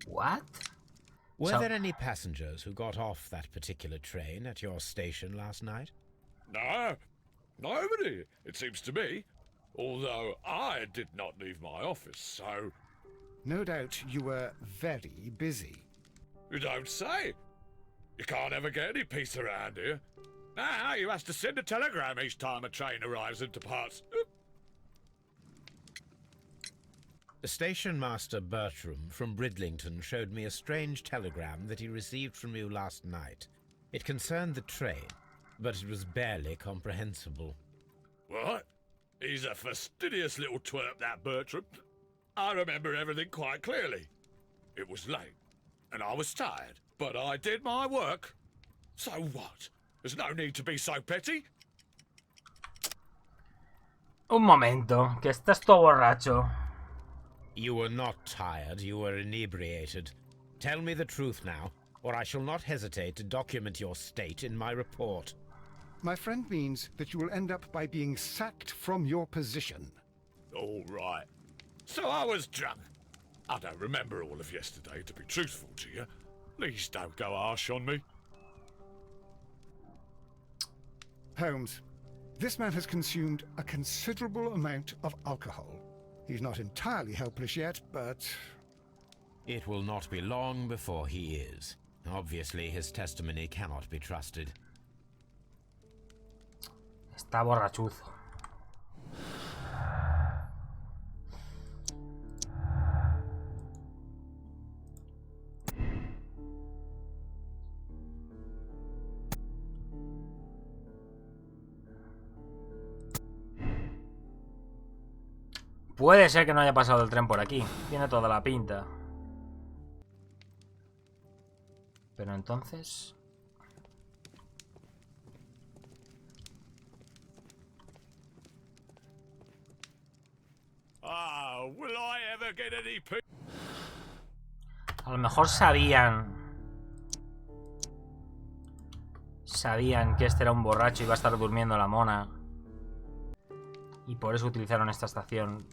A: What?
C: Were there any passengers who got off that particular train at your station last night?
J: No, nobody, it seems to me. Although I did not leave my office, so...
B: No doubt you were very busy.
J: You don't say. You can't ever get any peace around here. Now you have to send a telegram each time a train arrives and departs.
C: Station Master Bertram from Bridlington showed me a strange telegram that he received from you last night. It concerned the train, but it was barely comprehensible.
J: What? He's a fastidious little twerp, that Bertram. I remember everything quite clearly. It was late, and I was tired, but I did my work. So what? There's no need to be so petty.
A: Un momento, que estás todo borracho.
C: You were not tired, you were inebriated. Tell me the truth now, or I shall not hesitate to document your state in my report.
B: My friend means that you will end up by being sacked from your position.
J: All right. So I was drunk. I don't remember all of yesterday, to be truthful to you. Please don't go harsh on me.
B: Holmes, this man has consumed a considerable amount of alcohol. He's not entirely helpless yet, but...
C: It will not be long before he is. Obviously, his testimony cannot be trusted.
A: Está borrachuzo. Puede ser que no haya pasado el tren por aquí. Tiene toda la pinta. Pero entonces...
J: Will I ever get any peace?
A: A lo mejor sabían que este era un borracho y iba a estar durmiendo la mona. Y por eso utilizaron esta estación.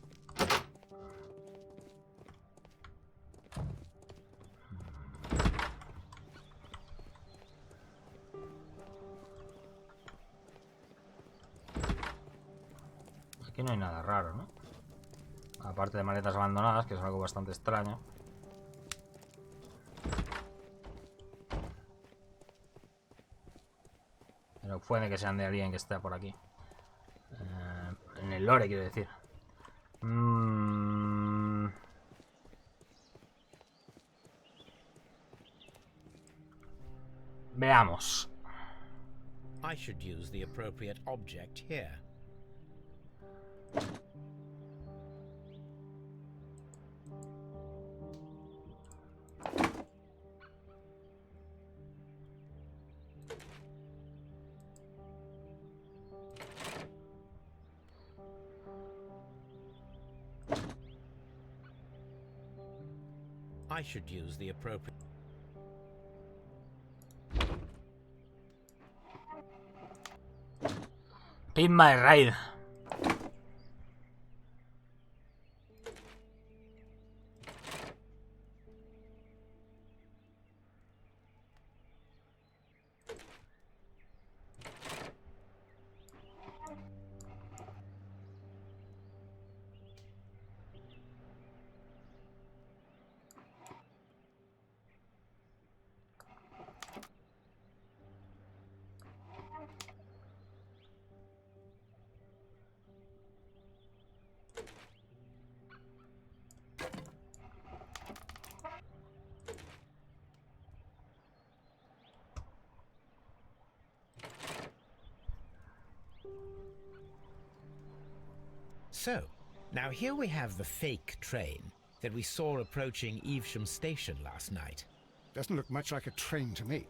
A: Aquí no hay nada raro, ¿no? Aparte de maletas abandonadas, que es algo bastante extraño. Pero puede que sean de alguien que está por aquí. En el lore, quiero decir. Veamos.
C: I should use the appropriate object here. I should use the appropriate...
A: Pin my ride.
C: So, now here we have the fake train that we saw approaching Evesham Station last night.
B: Doesn't look much like a train to me.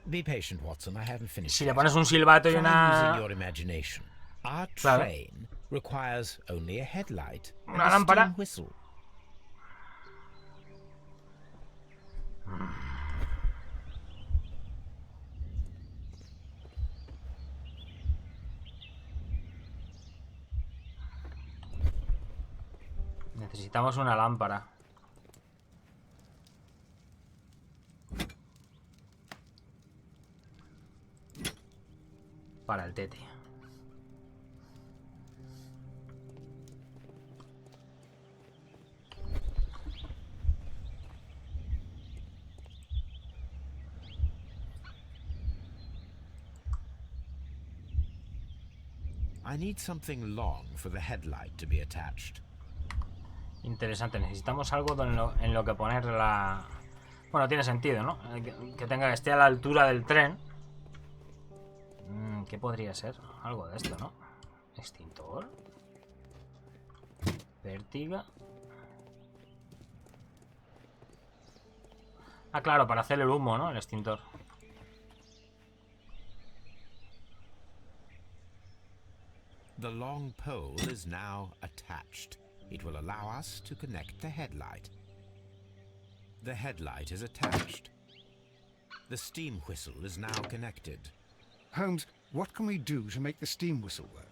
C: Be patient, Watson. I haven't finished.
A: Si le pones un silbato y
C: Try
A: una...
C: using your imagination. Our train requires only a headlight and
A: Una
C: a
A: lámpara.
C: steam whistle.
A: Necesitamos una lámpara. Para el tete.
C: I need something long for the headlight to be attached.
A: Interesante, necesitamos algo en lo que poner la... Bueno, tiene sentido, ¿no? Que esté a la altura del tren. ¿Qué podría ser? Algo de esto, ¿no? Extintor. Pértiga. Ah, claro, para hacer el humo, ¿no? El extintor.
C: The long pole is now attached. It will allow us to connect the headlight. The headlight is attached. The steam whistle is now connected.
B: Holmes, what can we do to make the steam whistle work?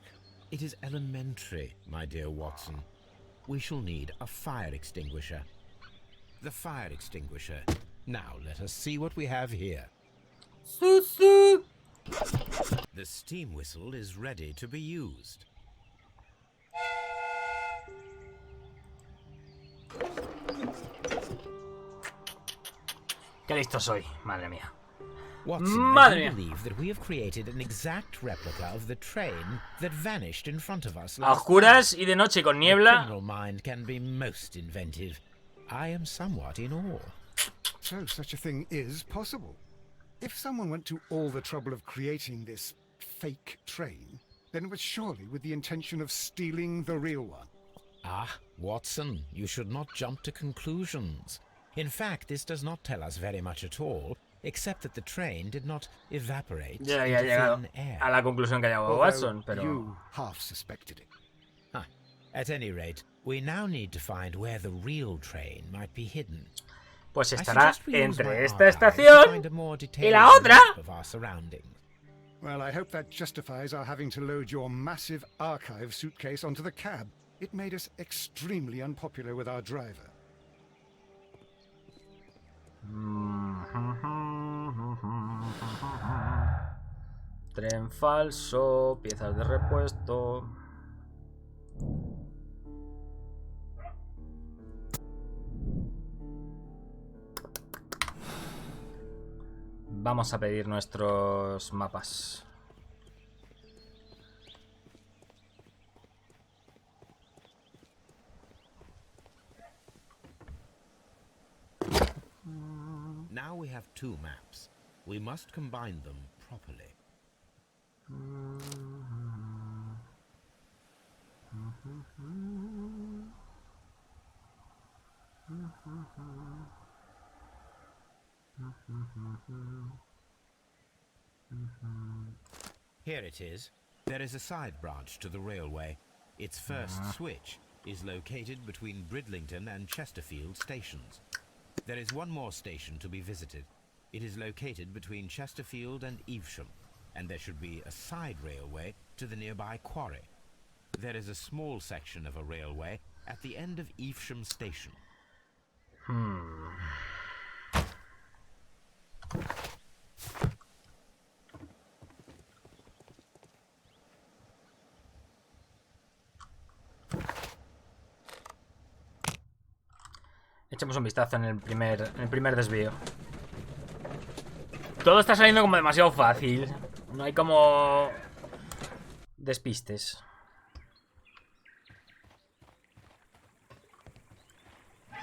C: It is elementary, my dear Watson. We shall need a fire extinguisher. The fire extinguisher. Now let us see what we have here. The steam whistle is ready to be used.
A: Qué listo soy, madre mía.
C: Watson, I believe that we have created an exact replica of the train that vanished in front of us
A: A
C: last
A: oscuras
C: night.
A: y de noche con
C: The
A: niebla.
C: criminal mind can be most inventive. I am somewhat in awe.
B: So such a thing is possible. If someone went to all the trouble of creating this fake train, then it was surely with the intention of stealing the real one.
C: Ah, Watson, you should not jump to conclusions. In fact, this does not tell us very much at all, except that the train did not evaporate
A: Ya había
C: into
A: llegado
C: thin air.
A: a la conclusión que ha llegado
B: Although
A: Watson, pero...
B: you half suspected it.
C: At any rate, we now need to find where the real train might be hidden.
A: Pues
C: I
A: estará
C: suggest we use my
A: entre esta
C: archive to
A: estación
C: find a more
A: y
C: detailed
A: la otra.
C: map of our surroundings.
B: Well, I hope that justifies our having to load your massive archive suitcase onto the cab. It made us extremely unpopular with our driver.
A: Tren falso, piezas de repuesto. Vamos a pedir nuestros mapas.
C: Now we have two maps. We must combine them properly. Here it is. There is a side branch to the railway. Its first switch is located between Bridlington and Chesterfield stations. There is one more station to be visited. It is located between Chesterfield and Evesham, and there should be a side railway to the nearby quarry. There is a small section of a railway at the end of Evesham station.
A: Echemos un vistazo en el primer desvío. Todo está saliendo como demasiado fácil. No hay como despistes.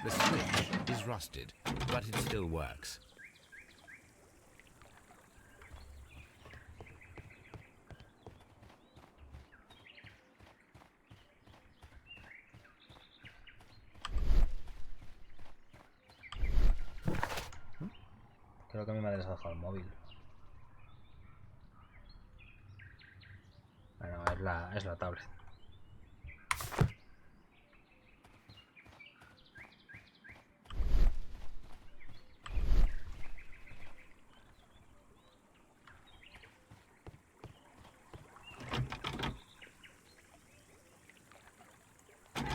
C: The switch is rusted, but it still works.
A: Creo que a mi madre se ha dejado el móvil. Bueno, es la tablet.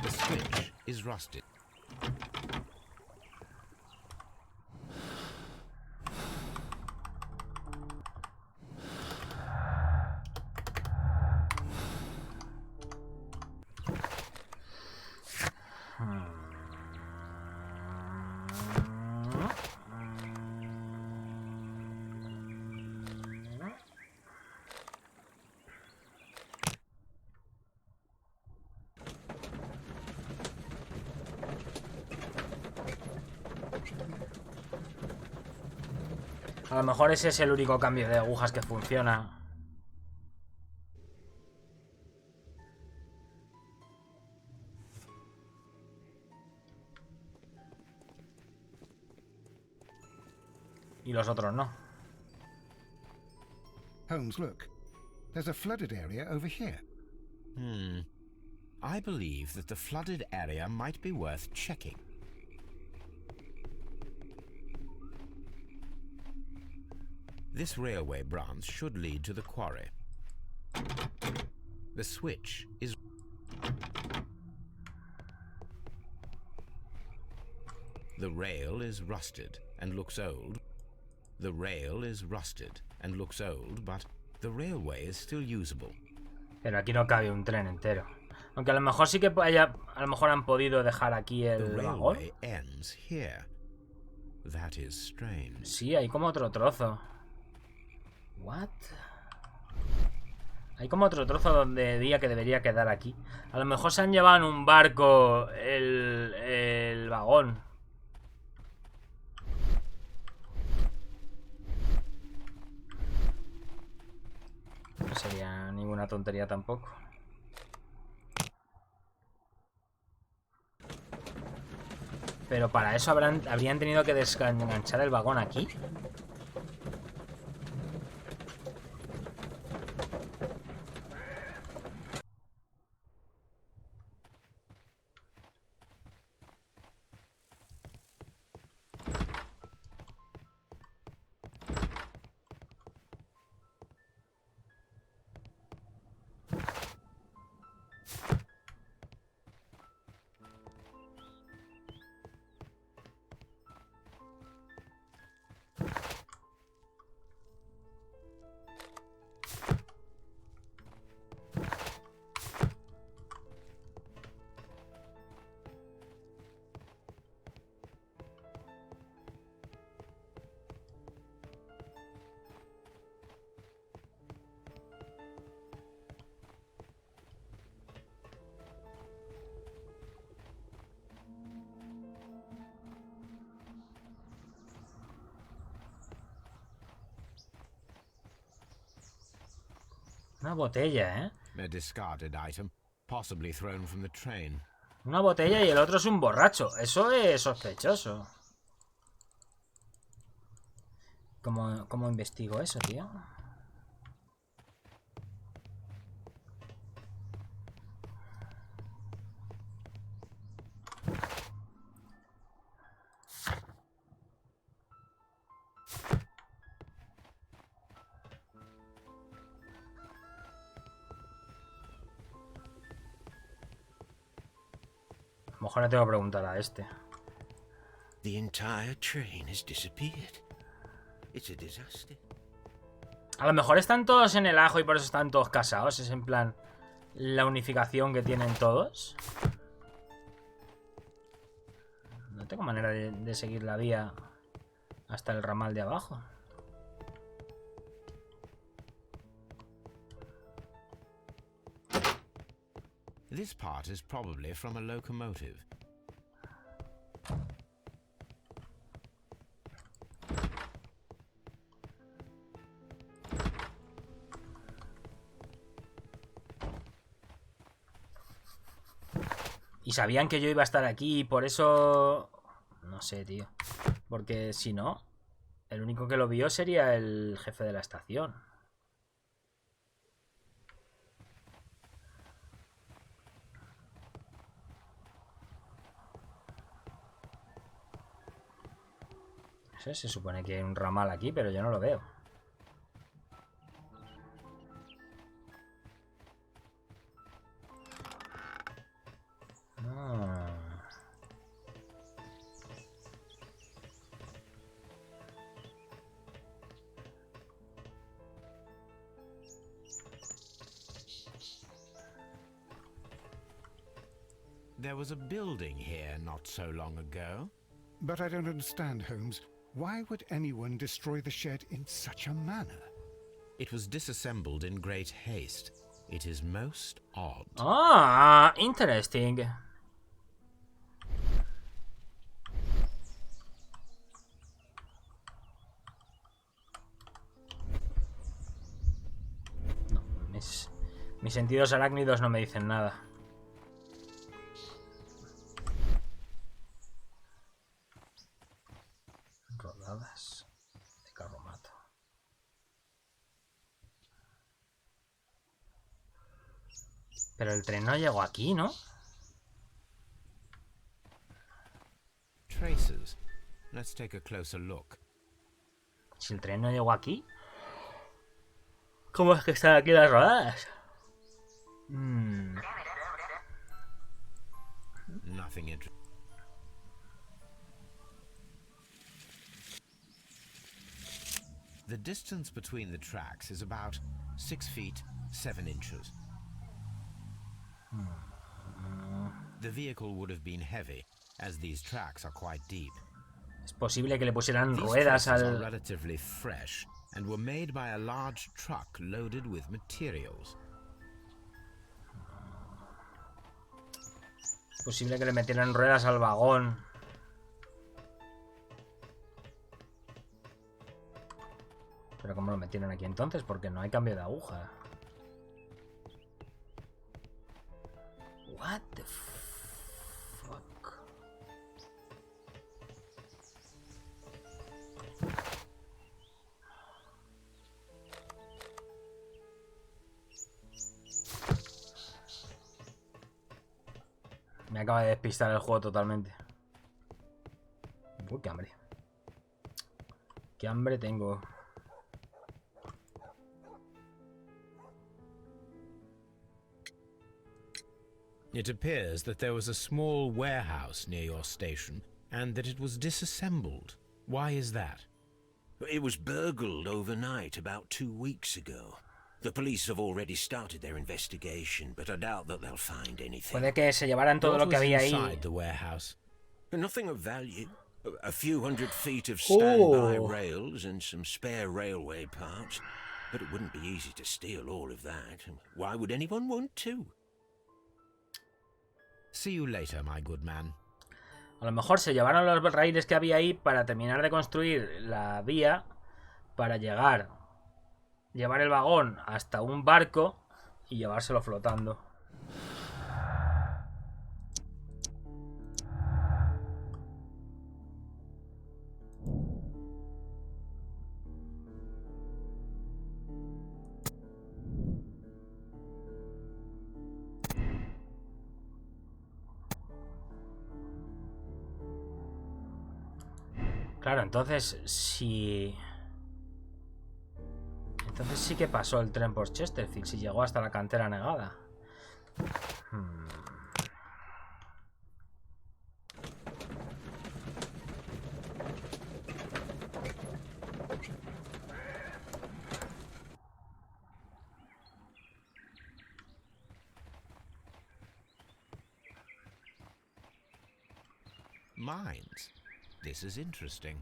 C: The switch is rusted.
A: A lo mejor ese es el único cambio de agujas que funciona. Y los otros no.
B: Holmes, look. There's a flooded area over here.
C: I believe that the flooded area might be worth checking. This railway branch should lead to the quarry. The switch is... The rail is rusted and looks old. The rail is rusted and looks old, but the railway is still usable.
A: Pero aquí no cabe un tren entero. Aunque a lo mejor sí que a lo mejor han podido dejar aquí el vagón.
C: Ends here. That is strange.
A: Sí, hay como otro trozo. What? Hay como otro trozo donde diría que debería quedar aquí. A lo mejor se han llevado en un barco el vagón. No sería ninguna tontería tampoco. Pero para eso habrían tenido que desenganchar el vagón aquí. Una botella, ¿eh?
C: A discarded item, possibly thrown from the train.
A: Una botella y el otro es un borracho. Eso es sospechoso. ¿Cómo investigo eso, tío? A lo mejor le tengo que preguntar a este.
F: The entire train has disappeared. It's a disaster.
A: A lo mejor están todos en el ajo y por eso están todos casados. Es en plan la unificación que tienen todos. No tengo manera de seguir la vía hasta el ramal de abajo.
C: This part is probably from a locomotive.
A: Y sabían que yo iba a estar aquí y por eso... No sé, tío. Porque si no, el único único que lo vio sería el jefe de la estación. No sé, se supone que hay un ramal aquí, pero yo no lo veo.
C: There was a building here not so long ago.
B: But I don't understand, Holmes. Why would anyone destroy the shed in such a manner?
C: It was disassembled in great haste. It is most odd.
A: Ah, interesting. No, mis sentidos arácnidos no me dicen nada. Rodadas de carromato. Pero el tren no llegó aquí, ¿no?
C: Traces. Let's take a closer look.
A: Si el tren no llegó aquí, ¿cómo es que están aquí las rodadas?
C: Nothing interesting. The distance between the tracks is about 6 feet 7 inches. The vehicle would have been heavy, as these tracks are quite deep.
A: Es posible que le pusieran ruedas al...
C: Are relatively fresh and were made by a large truck loaded with materials.
A: Es posible que le metieran ruedas al vagón. Pero ¿cómo lo metieron aquí entonces? Porque no hay cambio de aguja. What the fuck? Me acaba de despistar el juego totalmente. Uy, qué hambre. Qué hambre tengo.
C: It appears that there was a small warehouse near your station and that it was disassembled. Why is that?
F: It was burgled overnight about 2 weeks ago. The police have already started their investigation, but I doubt that they'll find anything.
A: Puede que se llevaran todo lo que había ahí.
C: Inside the warehouse?
F: Nothing of value. A few hundred feet of standby rails and some spare railway parts. But it wouldn't be easy to steal all of that. Why would anyone want to?
C: See you later, my good man.
A: A lo mejor se llevaron los raíles que había ahí para terminar de construir la vía para llevar el vagón hasta un barco y llevárselo flotando. Claro, entonces sí que pasó el tren por Chesterfield, si llegó hasta la cantera negada.
C: Mines. This is interesting.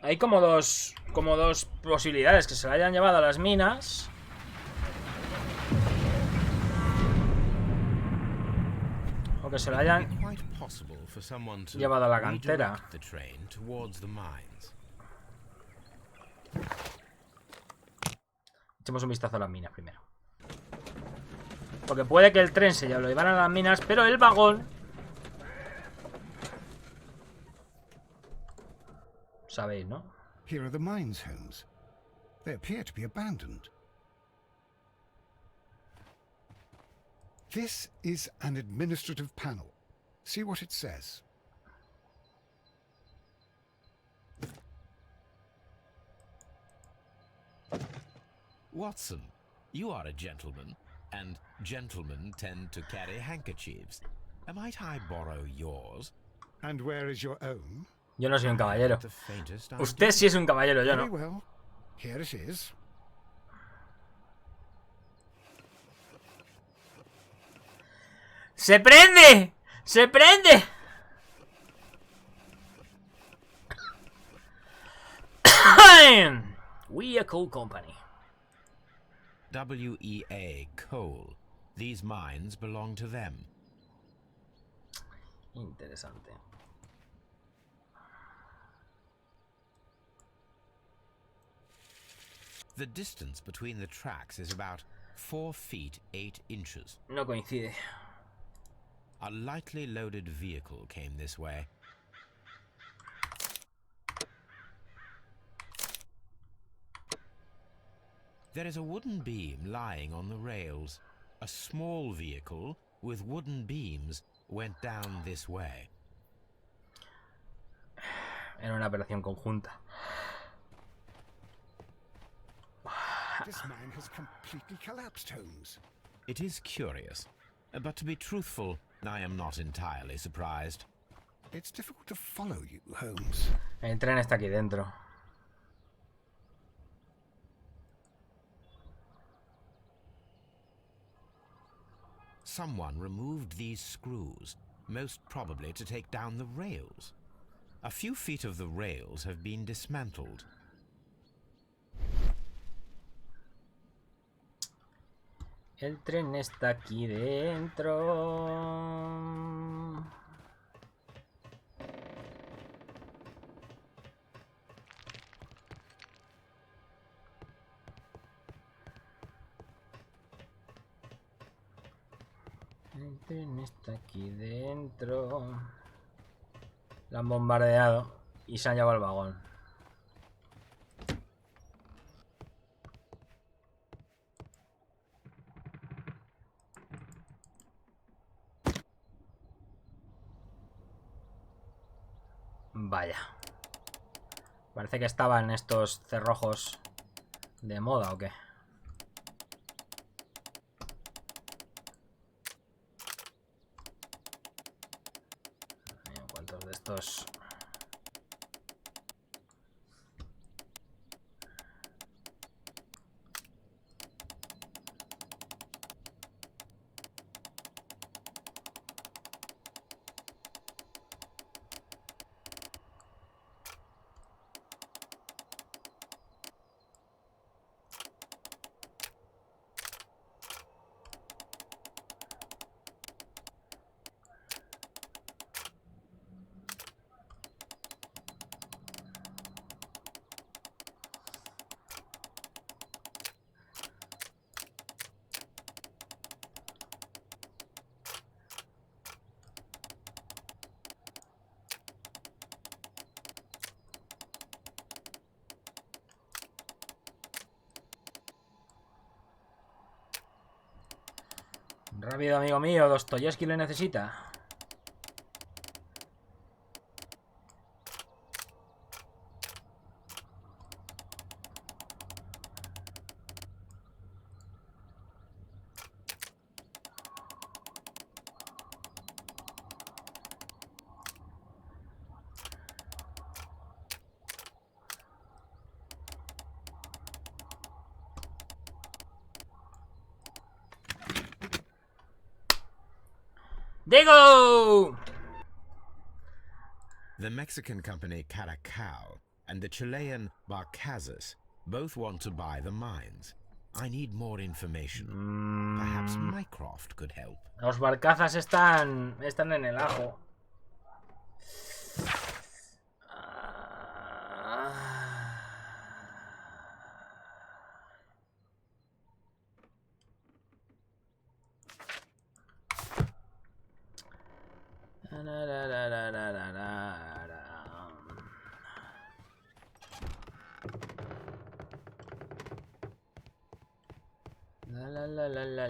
A: Hay como dos posibilidades: que se la hayan llevado a las minas o que se la hayan llevado a la cantera. Echemos un vistazo a las minas primero, porque puede que el tren se lo llevaran a las minas, pero el vagón, sabéis, ¿no?
B: Here are the mines, Holmes. They appear to be abandoned. This is an administrative panel. See what it says.
C: Watson, you are a gentleman, and gentlemen tend to carry handkerchiefs. Might I borrow yours?
B: And where is your own?
A: Yo no soy un caballero. Usted sí es un caballero, yo no.
B: Very well. Here it is.
A: ¡Se prende! ¡Se prende! We a coal company.
C: WEA Coal. These mines belong to them.
A: Interesante.
C: The distance between the tracks is about 4 feet 8 inches.
A: No coincide.
C: A lightly loaded vehicle came this way. There is a wooden beam lying on the rails. A small vehicle with wooden beams went down this way.
A: Era una operación conjunta.
B: This mine has completely collapsed, Holmes.
C: It is curious, but to be truthful, I am not entirely surprised.
B: It's difficult to follow you, Holmes.
A: El tren está aquí dentro.
C: Someone removed these screws, most probably to take down the rails. A few feet of the rails have been dismantled.
A: El tren está aquí dentro. El tren está aquí dentro. La han bombardeado y se han llevado el vagón. Vaya. Parece que estaban estos cerrojos de moda, ¿o qué? ¿Cuántos de estos? Rápido, amigo mío, Dostoyevski le necesita. ¡Digo!
C: The Mexican company Caracao and the Chilean Barcazas both want to buy the mines. I need more information. Perhaps Mycroft could help.
A: Los barcazas están en el ajo. la.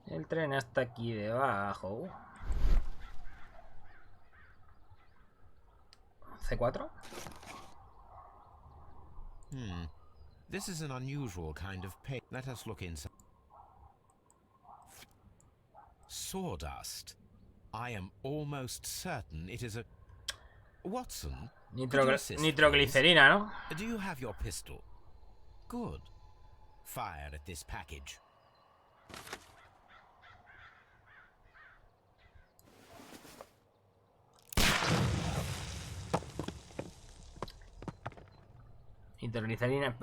A: El tren está aquí debajo. C4.
C: This is an unusual kind of paint. Let us look inside. Sawdust. I am almost certain it is a... Watson?
A: Nitroglicerina, ¿no?
C: Do you have your pistol? Good. Fire at this package.
A: Nitroglicerina.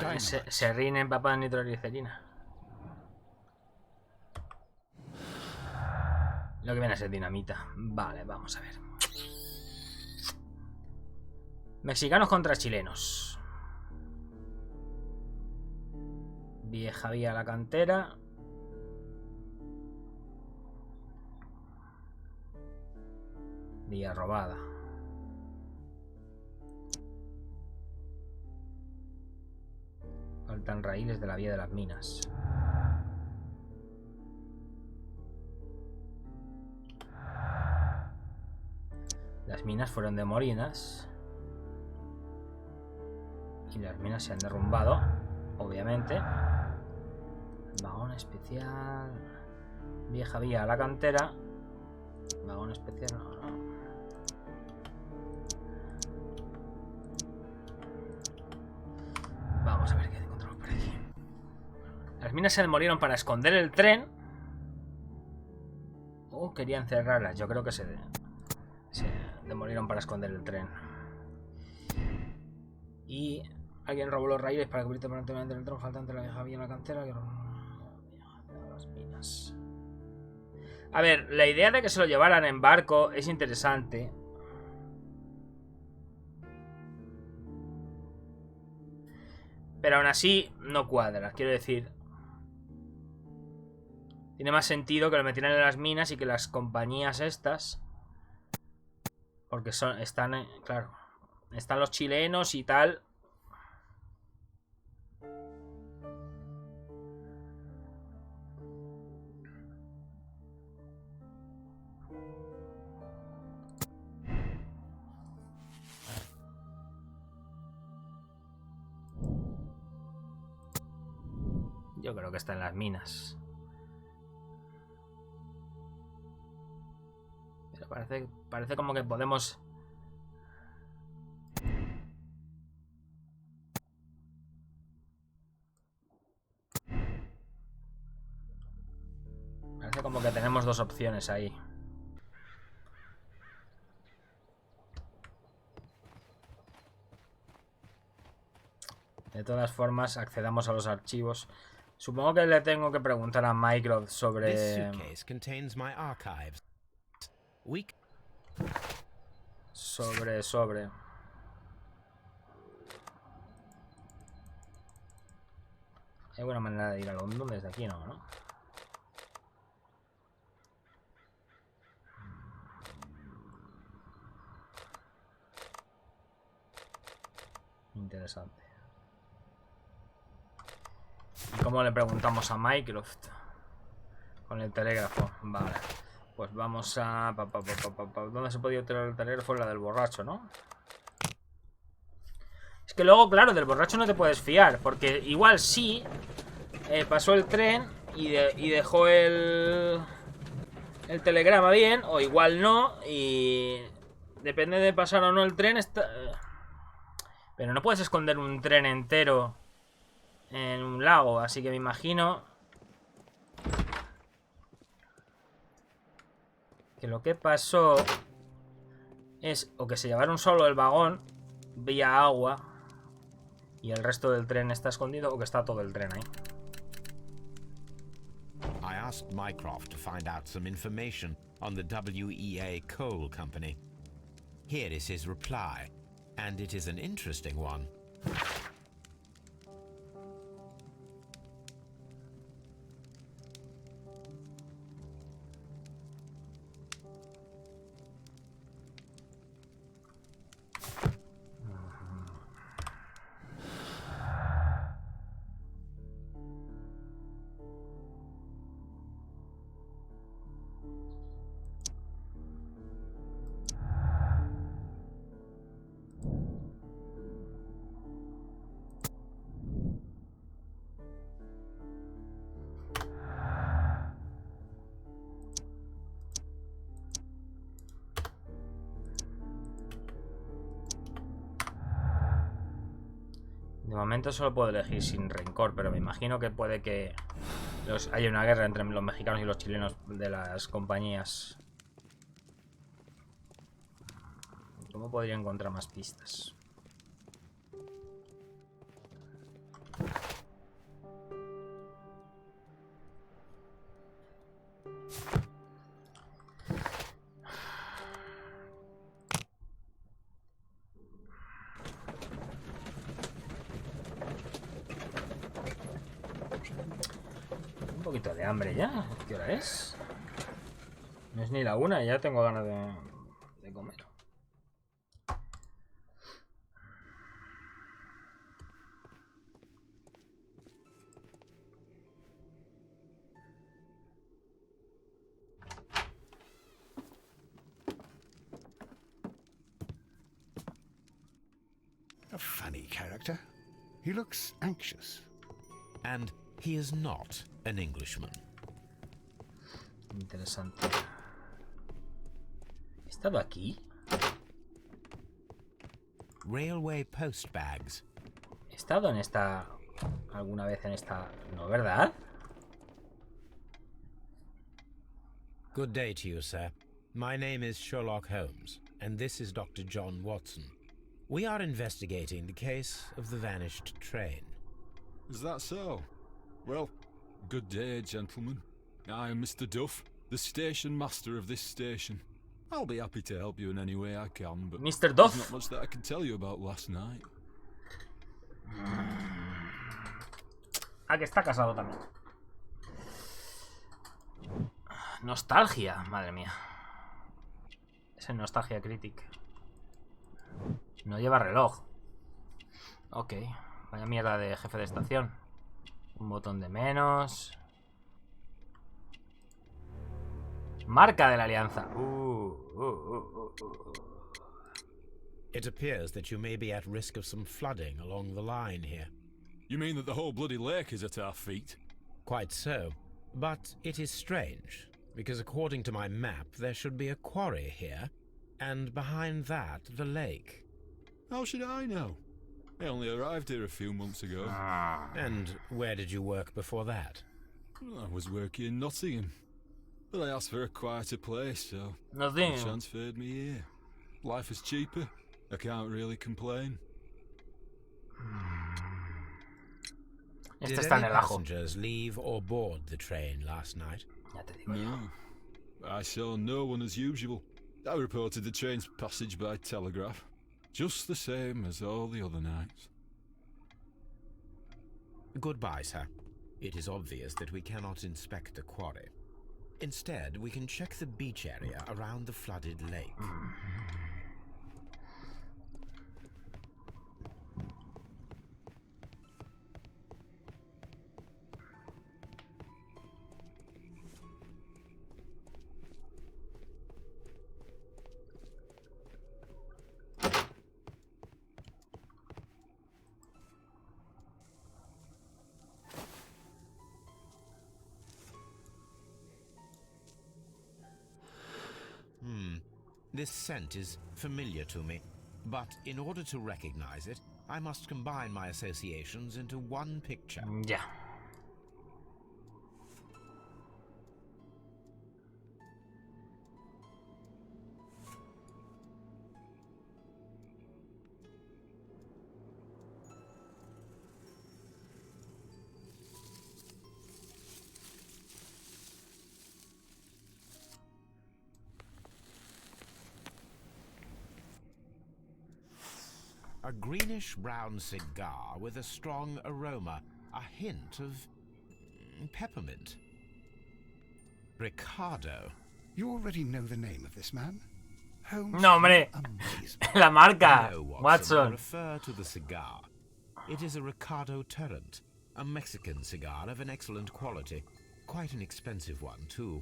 A: Serrín empapado en nitroglicerina. Lo que viene a ser dinamita. Vale, vamos a ver. Mexicanos contra chilenos. Vieja vía a la cantera. Vía robada. Faltan raíles de la vía de las minas. Las minas fueron demolidas. Y las minas se han derrumbado, obviamente. Vagón especial. Vieja vía a la cantera. Vagón especial, no. Vamos a ver qué encontramos por aquí. Las minas se demolieron para esconder el tren. Querían cerrarlas. Yo creo que se demolieron para esconder el tren. Y alguien robó los raíles para cubrir temporalmente el tren faltante de la vieja vía en la cantera. Las minas. A ver, la idea de que se lo llevaran en barco es interesante. Pero aún así no cuadra, quiero decir. Tiene más sentido que lo metieran en las minas y que las compañías estas... Porque están, claro, están los chilenos y tal. Yo creo que está en las minas. Pero parece como que podemos... Parece como que tenemos dos opciones ahí. De todas formas, accedamos a los archivos. Supongo que le tengo que preguntar a Microsoft sobre... Sobre... Hay buena manera de ir a London desde aquí, ¿no? Interesante. ¿Y cómo le preguntamos a Microsoft? Con el telégrafo. Vale. Pues vamos a... ¿Dónde se podía tirar el telégrafo? La del borracho, ¿no? Es que luego, claro, del borracho no te puedes fiar. Porque igual sí pasó el tren y dejó el telegrama bien. O igual no. Y depende de pasar o no el tren. Pero no puedes esconder un tren entero en un lago. Así que me imagino que lo que pasó es o que se llevaron solo el vagón vía agua y el resto del tren está escondido, o que está todo el tren ahí.
C: I asked Mycroft to find out some information on the WEA Coal Company. Here is his reply, and it is an interesting one.
A: De momento solo puedo elegir sin rencor, pero me imagino que puede que haya una guerra entre los mexicanos y los chilenos de las compañías. ¿Cómo podría encontrar más pistas? Un poquito de hambre ya. ¿Qué hora es? No es ni la 1 y ya tengo ganas de comer.
B: A funny character. He looks anxious.
C: And he is not an Englishman.
A: Interesante. ¿He estado aquí?
C: Railway post bags.
A: ¿He estado en esta... alguna vez en esta... ¿No, verdad?
C: Good day to you, sir. My name is Sherlock Holmes, and this is Dr. John Watson. We are investigating the case of the vanished train.
K: Is that so? Well, good day, gentlemen. I am Mr. Duff, the station master of this station. I'll be happy to help you in any way I can, but
A: Mr. Duff.
K: there's not much that I can tell you about last night.
A: Ah, que está casado también. Nostalgia, madre mía. Es el Nostalgia Critic. No lleva reloj. Ok. Vaya mierda de jefe de estación. Un botón de menos. Marca de la alianza.
C: It appears that you may be at risk of some flooding along the line here.
K: You mean that the whole bloody lake is at our feet?
C: Quite so. But it is strange, because according to my map, there should be a quarry here, and behind that, the lake.
K: How should I know? I only arrived here a few months ago.
C: And where did you work before that?
K: I was working in Nottingham, but I asked for a quieter place, so
A: Nottingham.
K: they transferred me here. Life is cheaper. I can't really complain.
C: Did any passengers leave or board the train last night?
K: No. I saw no one as usual. I reported the train's passage by telegraph. Just the same as all the other nights.
C: Goodbye, sir. It is obvious that we cannot inspect the quarry. Instead, we can check the beach area around the flooded lake. This scent is familiar to me, but in order to recognize it, I must combine my associations into one picture.
A: Ya.
C: A greenish-brown cigar with a strong aroma, a hint of peppermint. Ricardo.
B: You already know the name of this man? Holmes.
A: No, hombre. La marca.
C: No,
A: Watson.
C: Refer to the cigar. It is a Ricardo Turrent, a Mexican cigar of an excellent quality. Quite an expensive one, too.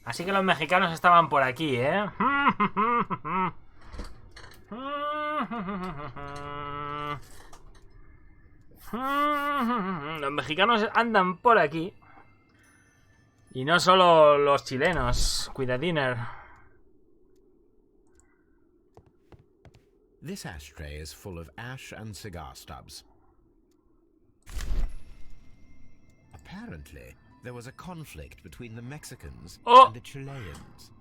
A: Así que los mexicanos estaban por aquí, ¿eh? Los mexicanos andan por aquí. Y no solo los chilenos. Cuidadiner.
C: This ashtray is full of ash and cigar stubs. Apparently, there was a conflict between the Mexicans and the Chileans.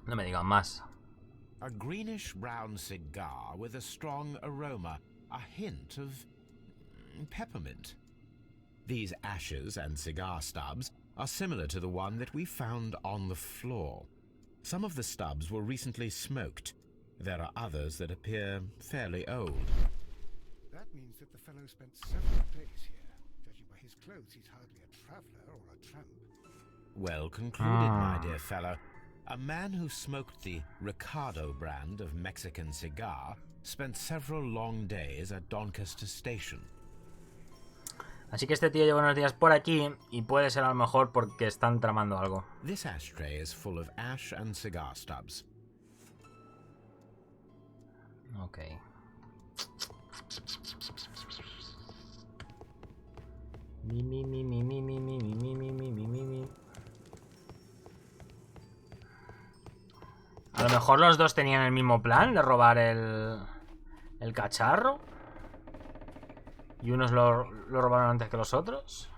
A: No me digan más.
C: A greenish-brown cigar with a strong aroma, a hint of peppermint. These ashes and cigar stubs are similar to the one that we found on the floor. Some of the stubs were recently smoked. There are others that appear fairly old.
B: That means that the fellow spent several days here. Judging by his clothes, he's hardly a traveler or a tramp.
C: Well concluded, my dear fellow. A man who smoked the Ricardo brand of Mexican cigar spent several long days at Doncaster Station.
A: Así que este tío lleva unos días por aquí y puede ser a lo mejor porque están tramando algo.
C: This ashtray is full of ash and cigar stubs.
A: Okay. A lo mejor los dos tenían el mismo plan de robar el cacharro. Y unos lo robaron antes que los otros.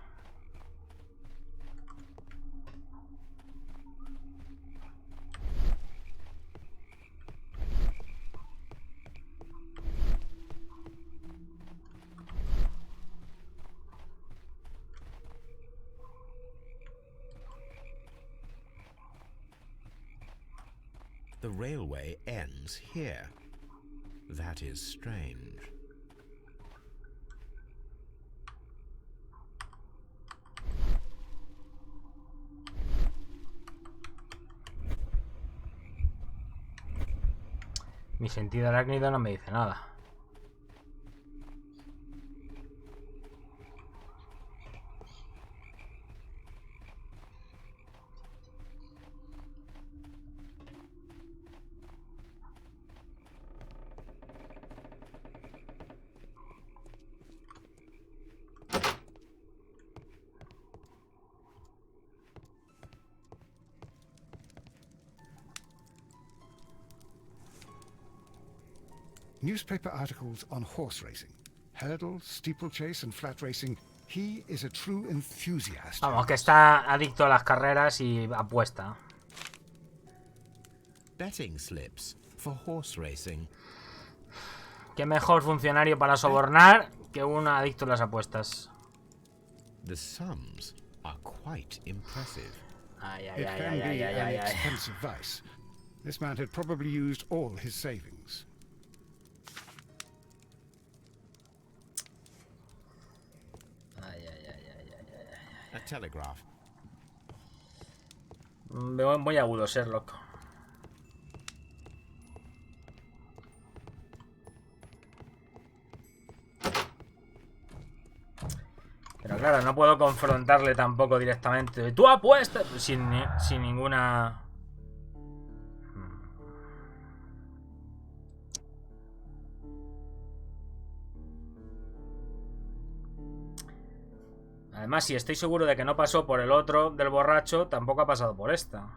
C: The railway ends here. That is strange.
A: Mi sentido arácnido no me dice nada.
B: Newspaper articles on horse racing. Hurdle, steeplechase and flat racing. He is a true enthusiast.
A: Vamos, que está adicto a las carreras y apuesta.
C: Betting slips for horse racing.
A: Qué mejor funcionario para sobornar que un adicto a las apuestas.
C: The sums are quite impressive.
B: It can be an expensive vice. This man had probably used all his savings.
C: A telegraph.
A: Veo muy agudo, Sherlock. Pero claro, no puedo confrontarle tampoco directamente. ¡Tú apuestas! Sin ninguna... Además, si estoy seguro de que no pasó por el otro del borracho, tampoco ha pasado por esta.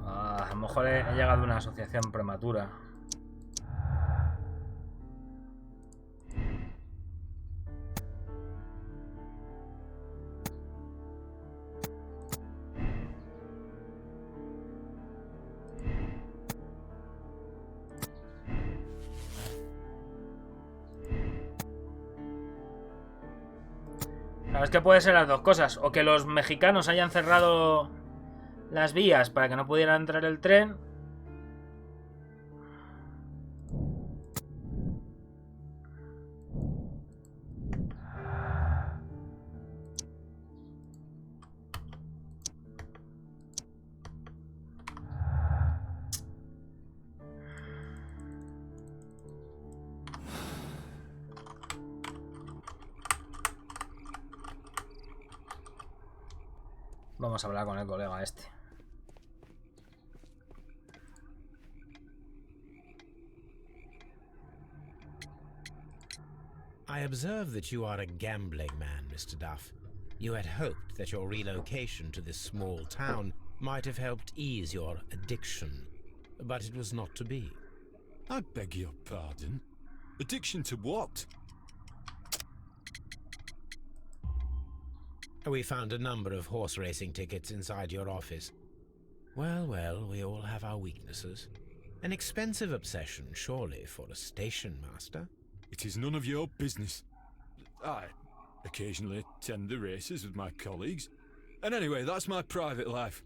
A: A lo mejor he llegado a una asociación prematura. Es que puede ser las dos cosas. O que los mexicanos hayan cerrado las vías para que no pudiera entrar el tren. Vamos a hablar con el colega este.
C: I observe that you are a gambling man, Mr. Duff. You had hoped that your relocation to this small town might have helped ease your addiction, but it was not to be.
K: I beg your pardon? Addiction to what?
C: We found a number of horse racing tickets inside your office. Well, well, we all have our weaknesses. An expensive obsession, surely, for a station master.
K: It is none of your business. I occasionally attend the races with my colleagues. And anyway, that's my private life.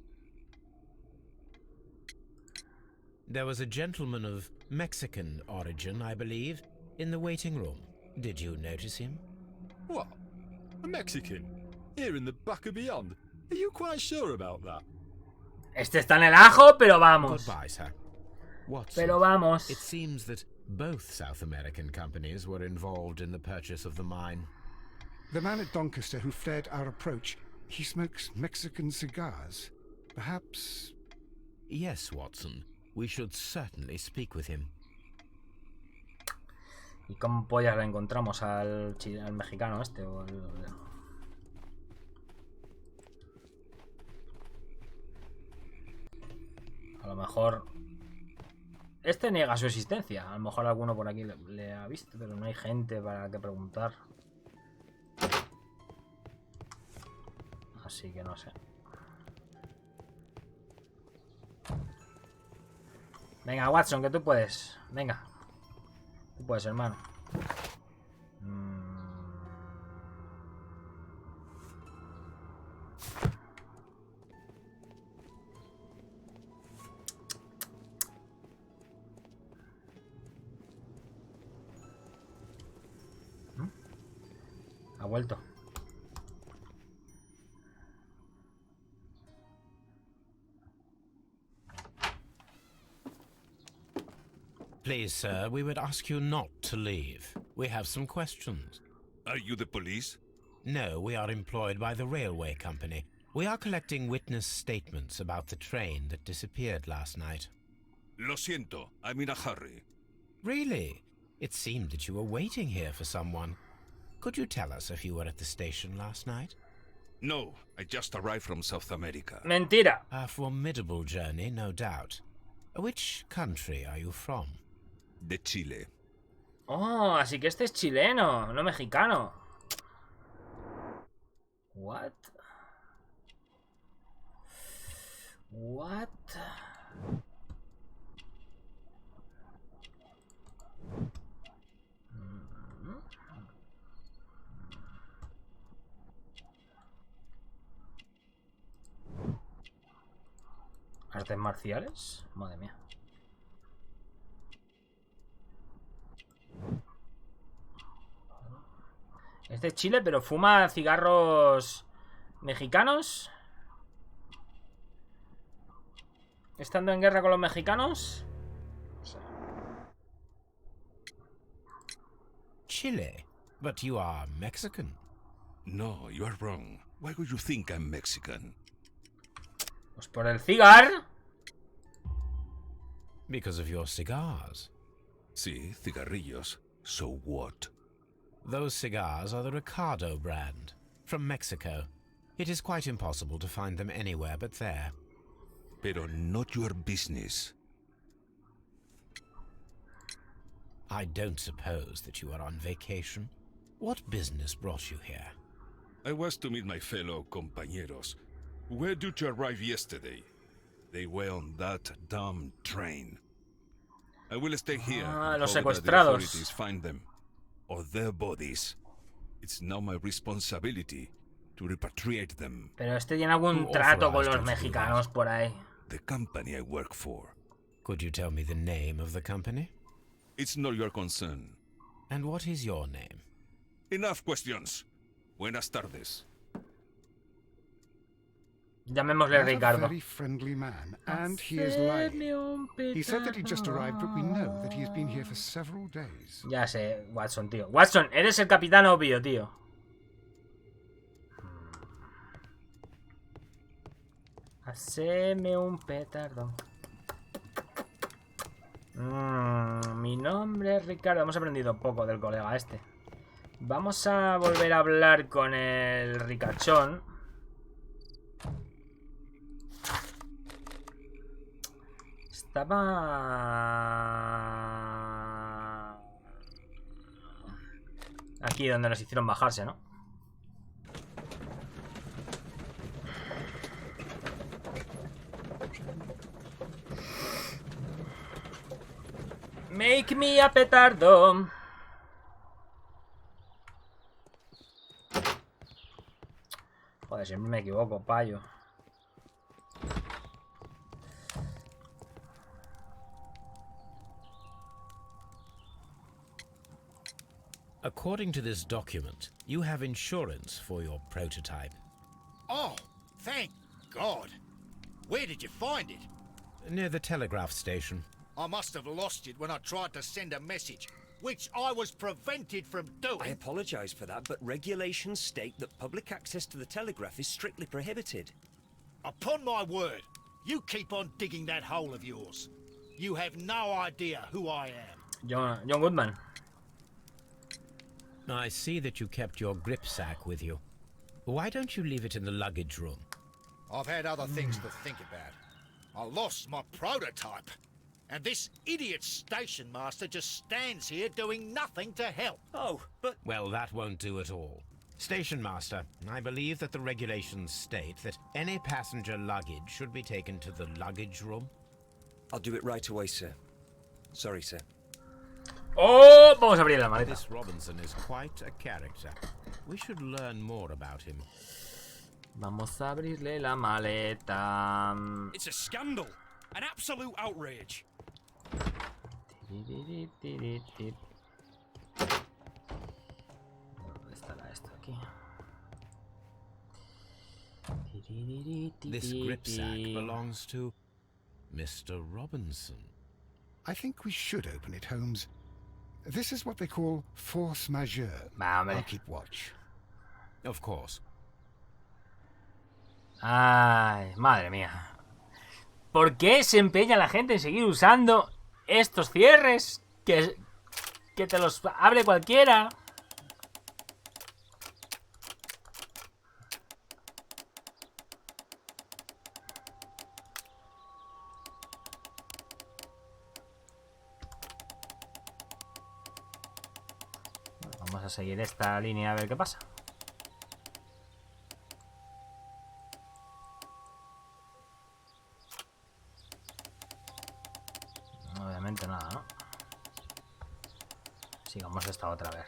C: There was a gentleman of Mexican origin, I believe, in the waiting room. Did you notice him?
K: What? A Mexican? Here in the back of beyond? Are you quite sure about that?
A: Este está en el ajo, pero vamos.
C: Goodbye, sir. Watson,
A: Pero vamos.
C: it seems that both South American companies were involved in the purchase of the mine.
B: The man at Doncaster who fled our approach, he smokes Mexican cigars. Perhaps...
C: Yes, Watson. We should certainly speak with him.
A: ¿Y cómo pollas la encontramos al mexicano este? A lo mejor... Este niega su existencia. A lo mejor alguno por aquí le ha visto, pero no hay gente para que preguntar. Así que no sé. Venga, Watson, que tú puedes. Venga. Tú puedes, hermano. Ha vuelto.
C: Please, sir, we would ask you not to leave. We have some questions.
J: Are you the police?
C: No, we are employed by the railway company. We are collecting witness statements about the train that disappeared last night.
J: Lo siento, I'm in a hurry.
C: Really? It seemed that you were waiting here for someone. Could you tell us if you were at the station last night?
J: No, I just arrived from South America.
A: Mentira.
C: A formidable journey, no doubt. Which country are you from?
J: De Chile.
A: Oh, así que este es chileno, no mexicano. What? What? ¿Artes marciales? Madre mía. Es de Chile, pero fuma cigarros mexicanos. ¿Estando en guerra con los mexicanos?
C: Chile? But you are Mexican.
J: No, you are wrong. Why would you think I'm Mexican?
A: Pues por el cigar.
C: Because of your cigars.
J: Sí, cigarrillos. So what?
C: Those cigars are the Ricardo brand, from Mexico. It is quite impossible to find them anywhere but there.
J: Pero not your business.
C: I don't suppose that you are on vacation. What business brought you here?
J: I was to meet my fellow compañeros. Where did you arrive yesterday? They were on that damn train. I will stay here and
A: los
J: hope that the
A: secuestrados.
J: authorities find them. Or their bodies. It's now my responsibility to repatriate them.
A: Pero este tiene algún trato con los mexicanos por ahí.
J: The company I work for.
C: Could you tell me the name of the company?
J: It's not your concern.
C: And what is your name?
J: Enough questions. Buenas tardes.
A: Llamémosle Ricardo.
B: A very friendly man, and he is lying. He said that he just arrived, but we know that he has been here for several days.
A: Ya sé, Watson, tío. Watson, eres el capitán obvio, tío. Haceme un petardo. Mi nombre es Ricardo. Hemos aprendido poco del colega este. Vamos a volver a hablar con el ricachón. estaba... Aquí donde nos hicieron bajarse, ¿no? Make me a petardo. Joder, siempre me equivoco, payo.
C: According to this document, you have insurance for your prototype.
H: Oh, thank God. Where did you find it?
C: Near the telegraph station.
H: I must have lost it when I tried to send a message, which I was prevented from doing.
I: I apologize for that, but regulations state that public access to the telegraph is strictly prohibited.
H: Upon my word, you keep on digging that hole of yours. You have no idea who I am.
A: John Goodman.
C: I see that you kept your grip sack with you. Why don't you leave it in the luggage room?
H: I've had other things to think about. I lost my prototype. And this idiot station master just stands here doing nothing to help.
I: Oh, but...
C: Well, that won't do at all. Station master, I believe that the regulations state that any passenger luggage should be taken to the luggage room.
I: I'll do it right away, sir. Sorry, sir.
A: Oh, vamos a abrir la maleta.
C: This Robinson is quite a character. We should learn more about him.
A: Vamos a abrirle la maleta.
G: It's a scandal. An absolute outrage.
A: ¿Dónde estará esto aquí?
C: This grip sack belongs to Mr. Robinson.
B: I think we should open it, Holmes. This is what they call force majeure. I'll keep watch.
C: Of course.
A: Ay, madre mía. ¿Por qué se empeña la gente en seguir usando estos cierres? Que te los abre cualquiera. Vamos a seguir esta línea a ver qué pasa. Obviamente nada, ¿no? Sigamos esta otra vez.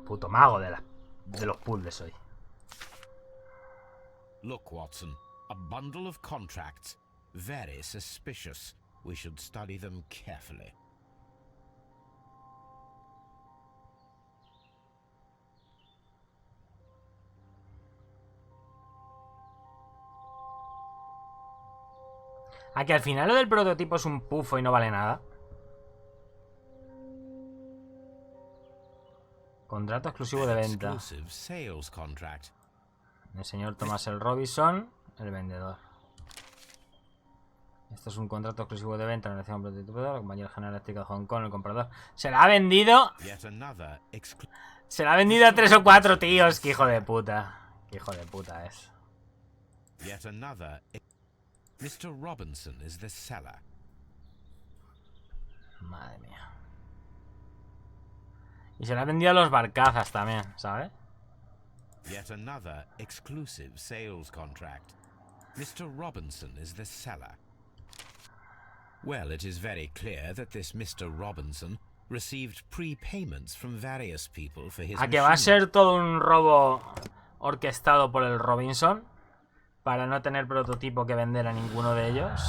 A: Puto mago de los puzzles hoy.
C: Look, Watson, a bundle of contracts. Very suspicious. We should study them carefully.
A: ¿A que al final lo del prototipo es un pufo y no vale nada? Contrato exclusivo de venta. El señor Thomas el Robinson, el vendedor. Esto es un contrato exclusivo de venta en relación con el prototipo de la compañía general eléctrica de Hong Kong, el comprador. Se la ha vendido. Se la ha vendido a 3 o 4 tíos. Qué hijo de puta. Qué hijo de puta es.
C: Yet another. Mr. Robinson is the seller.
A: Madre mía. Y se la ha vendido a los barcazas también, ¿sabes?
C: Yet another exclusive sales contract. Mr. Robinson is the seller. Well, it is very clear that this Mr. Robinson received prepayments from various people for his
A: ¿A que va a ser todo un robo orquestado por el Robinson? Para no tener prototipo que vender a ninguno de ellos.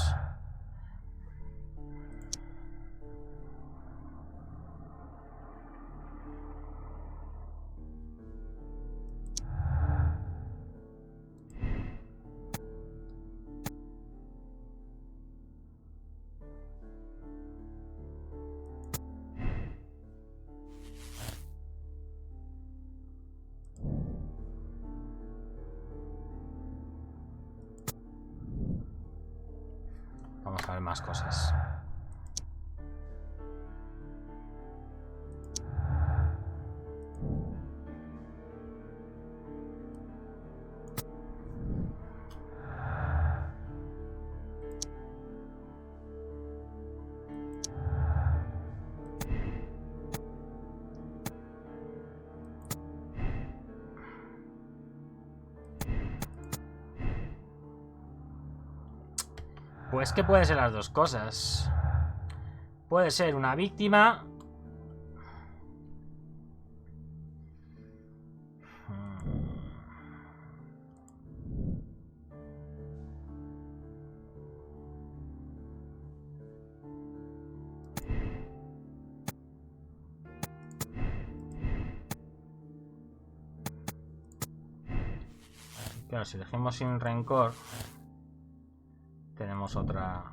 A: más cosas. Pues que puede ser las dos cosas. Puede ser una víctima. Claro, si elegimos sin rencor, tenemos otra.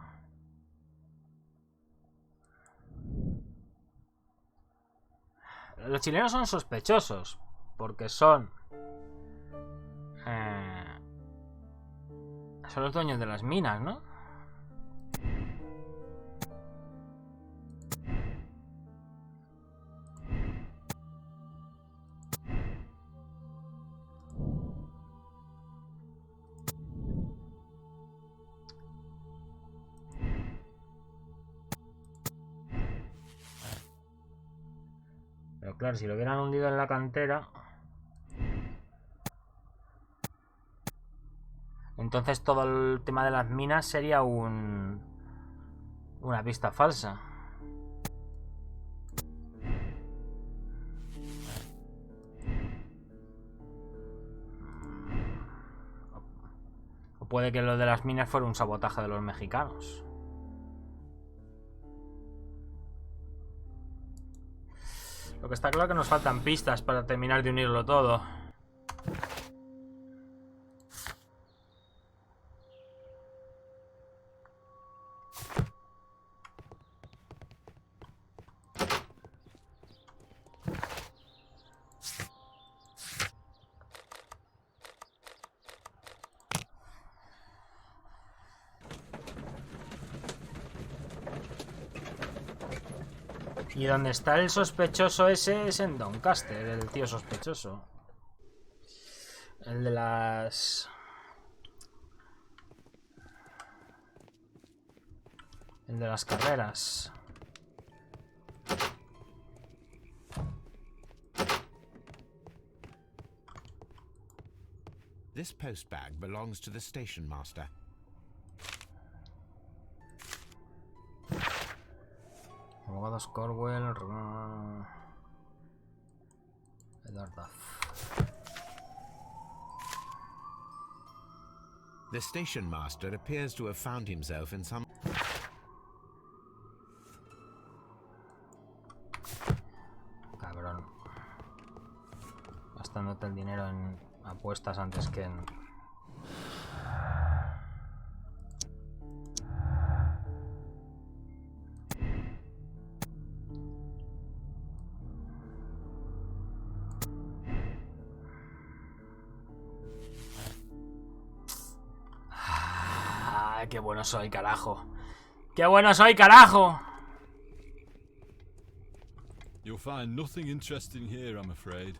A: Los chilenos son sospechosos porque son los dueños de las minas, ¿no? Pero claro, si lo hubieran hundido en la cantera, entonces todo el tema de las minas sería una pista falsa. O puede que lo de las minas fuera un sabotaje de los mexicanos. Lo que está claro es que nos faltan pistas para terminar de unirlo todo. Y donde está el sospechoso ese es en Doncaster, el tío sospechoso. El de las... El de las carreras.
C: This post bag belongs to the station master.
A: Abogados Corwell, Edward.
C: The station master appears to have found himself in some...
A: Cabrón. Gastándote el dinero en apuestas antes que en... ¡Qué bueno soy, carajo! ¡Qué bueno soy, carajo!
K: You'll find nothing interesting here, I'm afraid.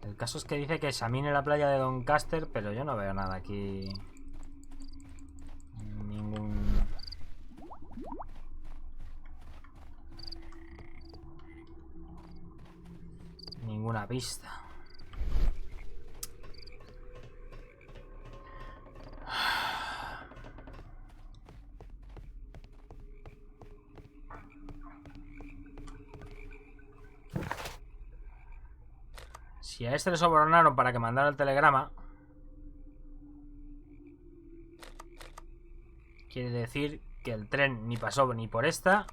A: El caso es que dice que examine la playa de Doncaster, pero yo no veo nada aquí. Ninguna pista. Si a este le sobornaron para que mandara el telegrama, quiere decir que el tren ni pasó ni por esta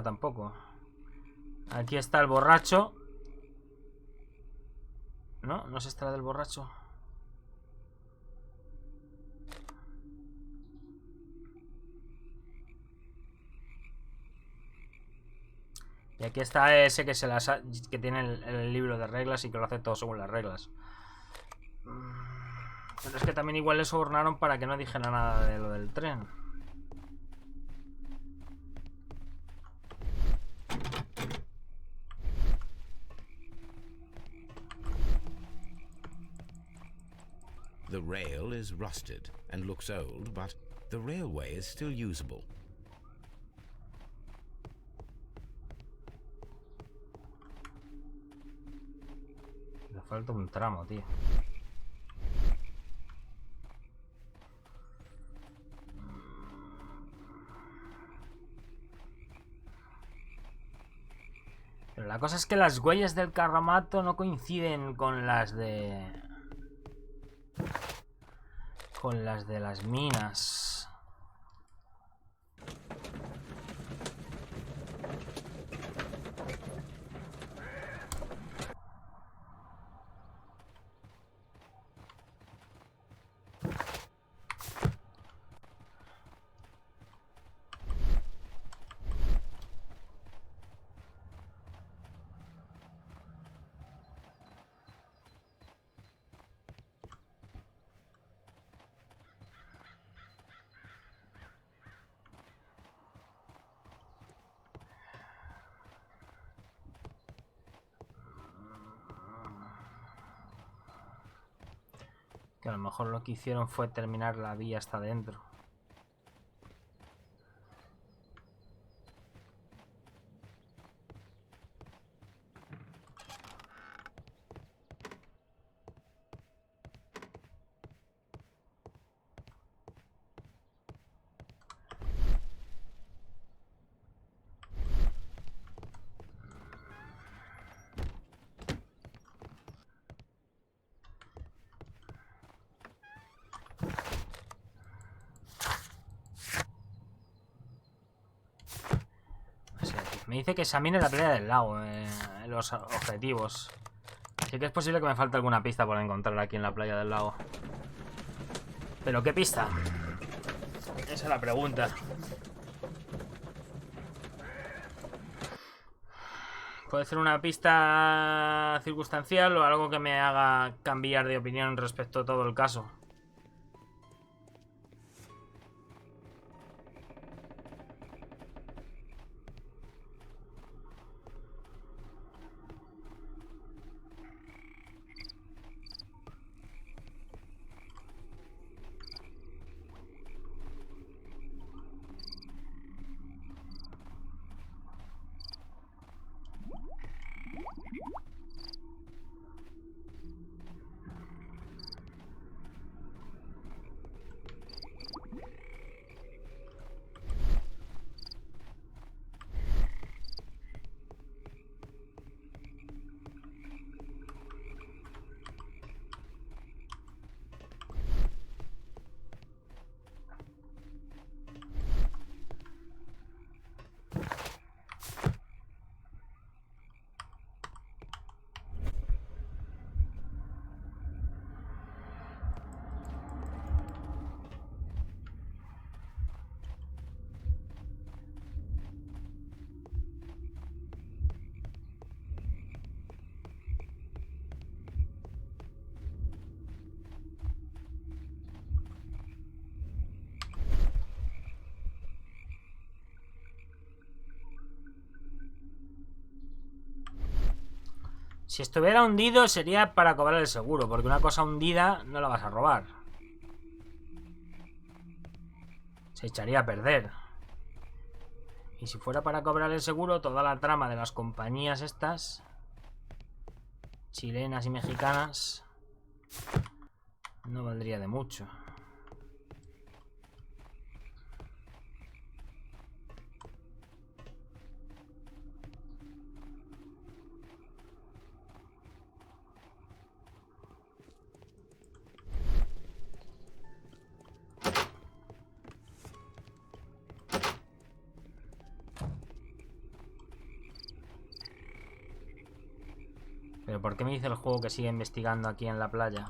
A: tampoco. Aquí está el borracho. No, no es esta la del borracho. Y aquí está ese que que tiene el libro de reglas y que lo hace todo según las reglas. Pero es que también igual le sobornaron para que no dijera nada de lo del tren.
C: The rail is rusted and looks old, but the railway is still usable.
A: Le falta un tramo, tío. Pero la cosa es que las huellas del carromato no coinciden con las de... con las de las minas. Que a lo mejor lo que hicieron fue terminar la vía hasta adentro. Me dice que examine la playa del lago, los objetivos. Así que es posible que me falte alguna pista por encontrar aquí en la playa del lago. ¿Pero qué pista? Esa es la pregunta. Puede ser una pista circunstancial o algo que me haga cambiar de opinión respecto a todo el caso. Si estuviera hundido sería para cobrar el seguro, porque una cosa hundida no la vas a robar. Se echaría a perder. Y si fuera para cobrar el seguro, toda la trama de las compañías estas, chilenas y mexicanas, no valdría de mucho. ¿Pero por qué me dice el juego que sigue investigando aquí en la playa?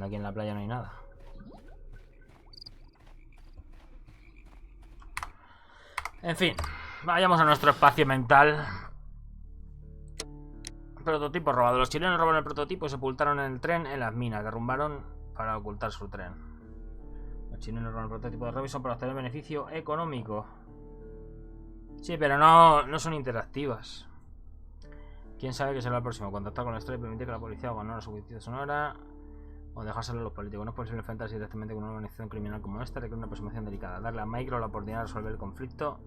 A: cuando aquí en la playa no hay nada. En fin, vayamos a nuestro espacio mental. Prototipo robado. Los chilenos robaron el prototipo y sepultaron el tren en las minas. Derrumbaron para ocultar su tren. Los chilenos robaron el prototipo de Robinson para obtener beneficio económico. Sí, pero no son interactivas. ¿Quién sabe qué será el próximo? Contactar con la historia y permitir que la policía abandone su justicia sonora o dejárselo a los políticos. No es posible enfrentarse directamente con una organización criminal como esta. Requiere una aproximación delicada. Darle a Micro la oportunidad de resolver el conflicto,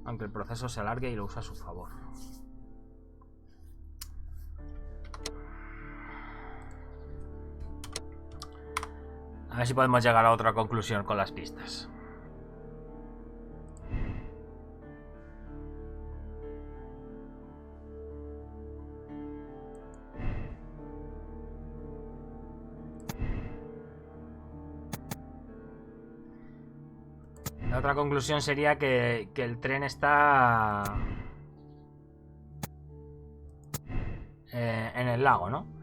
A: aunque el proceso se alargue y lo use a su favor. A ver si podemos llegar a otra conclusión con las pistas. La otra conclusión sería que el tren está en el lago, ¿no?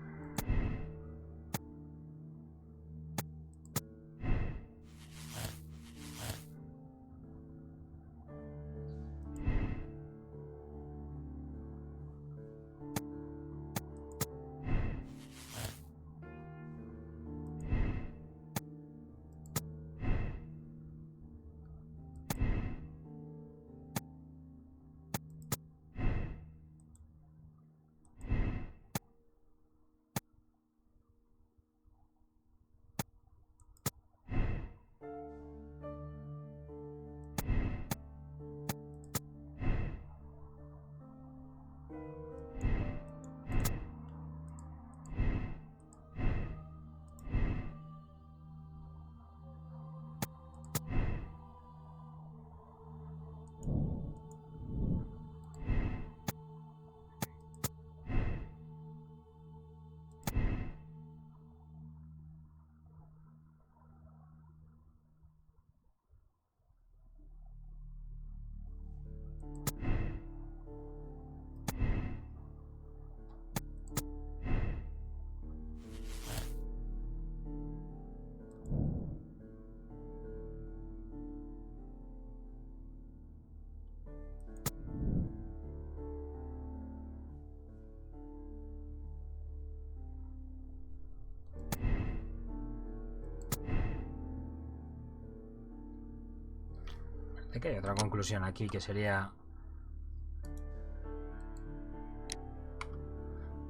A: Que hay otra conclusión aquí, que sería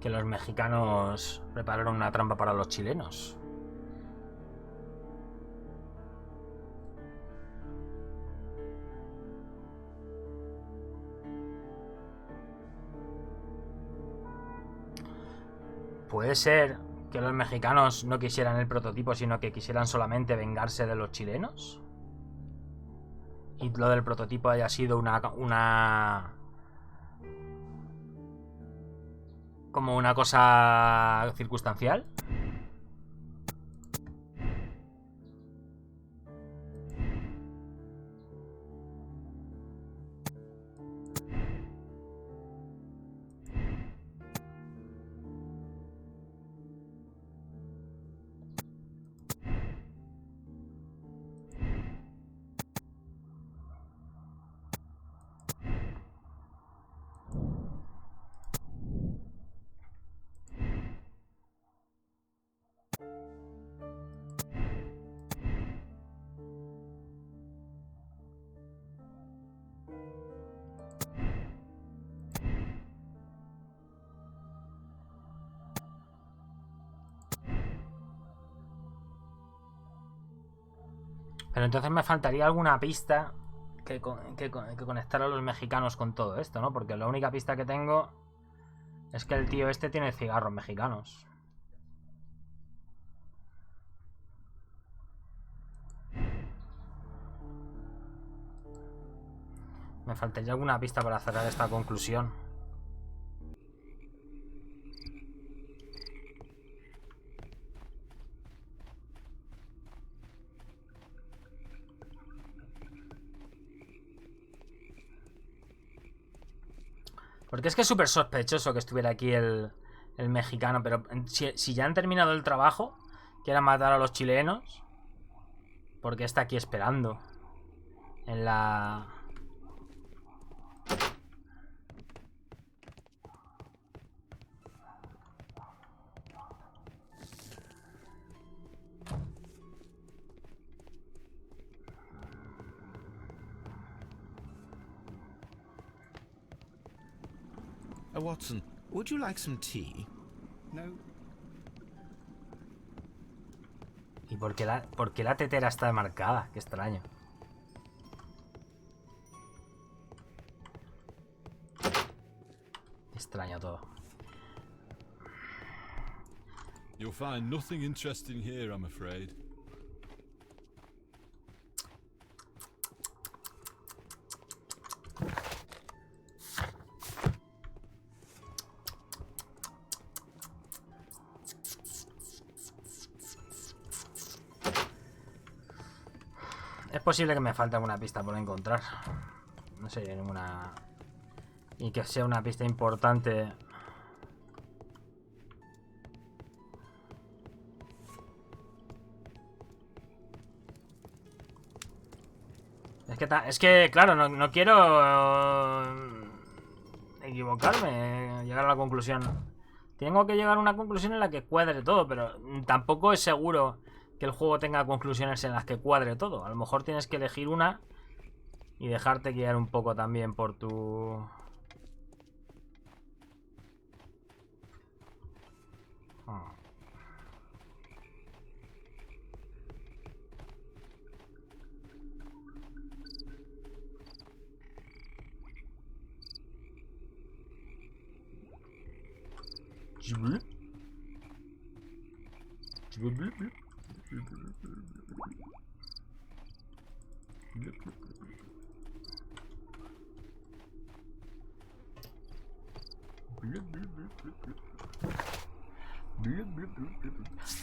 A: que los mexicanos prepararon una trampa para los chilenos. Puede ser que los mexicanos no quisieran el prototipo, sino que quisieran solamente vengarse de los chilenos. Y lo del prototipo haya sido como una cosa circunstancial. Pero entonces me faltaría alguna pista que conectara a los mexicanos con todo esto, ¿no? Porque la única pista que tengo es que el tío este tiene cigarros mexicanos. Me faltaría alguna pista para cerrar esta conclusión. Porque es que es súper sospechoso que estuviera aquí el mexicano. Pero si ya han terminado el trabajo, quiera matar a los chilenos. Porque está aquí esperando. En la...
C: Watson, would you like some tea?
B: No.
A: ¿Y por qué la tetera está marcada? Qué extraño. Qué extraño todo.
K: You'll find nothing interesting here, I'm afraid.
A: Es posible que me falte alguna pista por encontrar. No sé, ninguna... Y que sea una pista importante. Es que claro, no quiero equivocarme, llegar a la conclusión. Tengo que llegar a una conclusión en la que cuadre todo, pero tampoco es seguro que el juego tenga conclusiones en las que cuadre todo. A lo mejor tienes que elegir una y dejarte guiar un poco también por tu...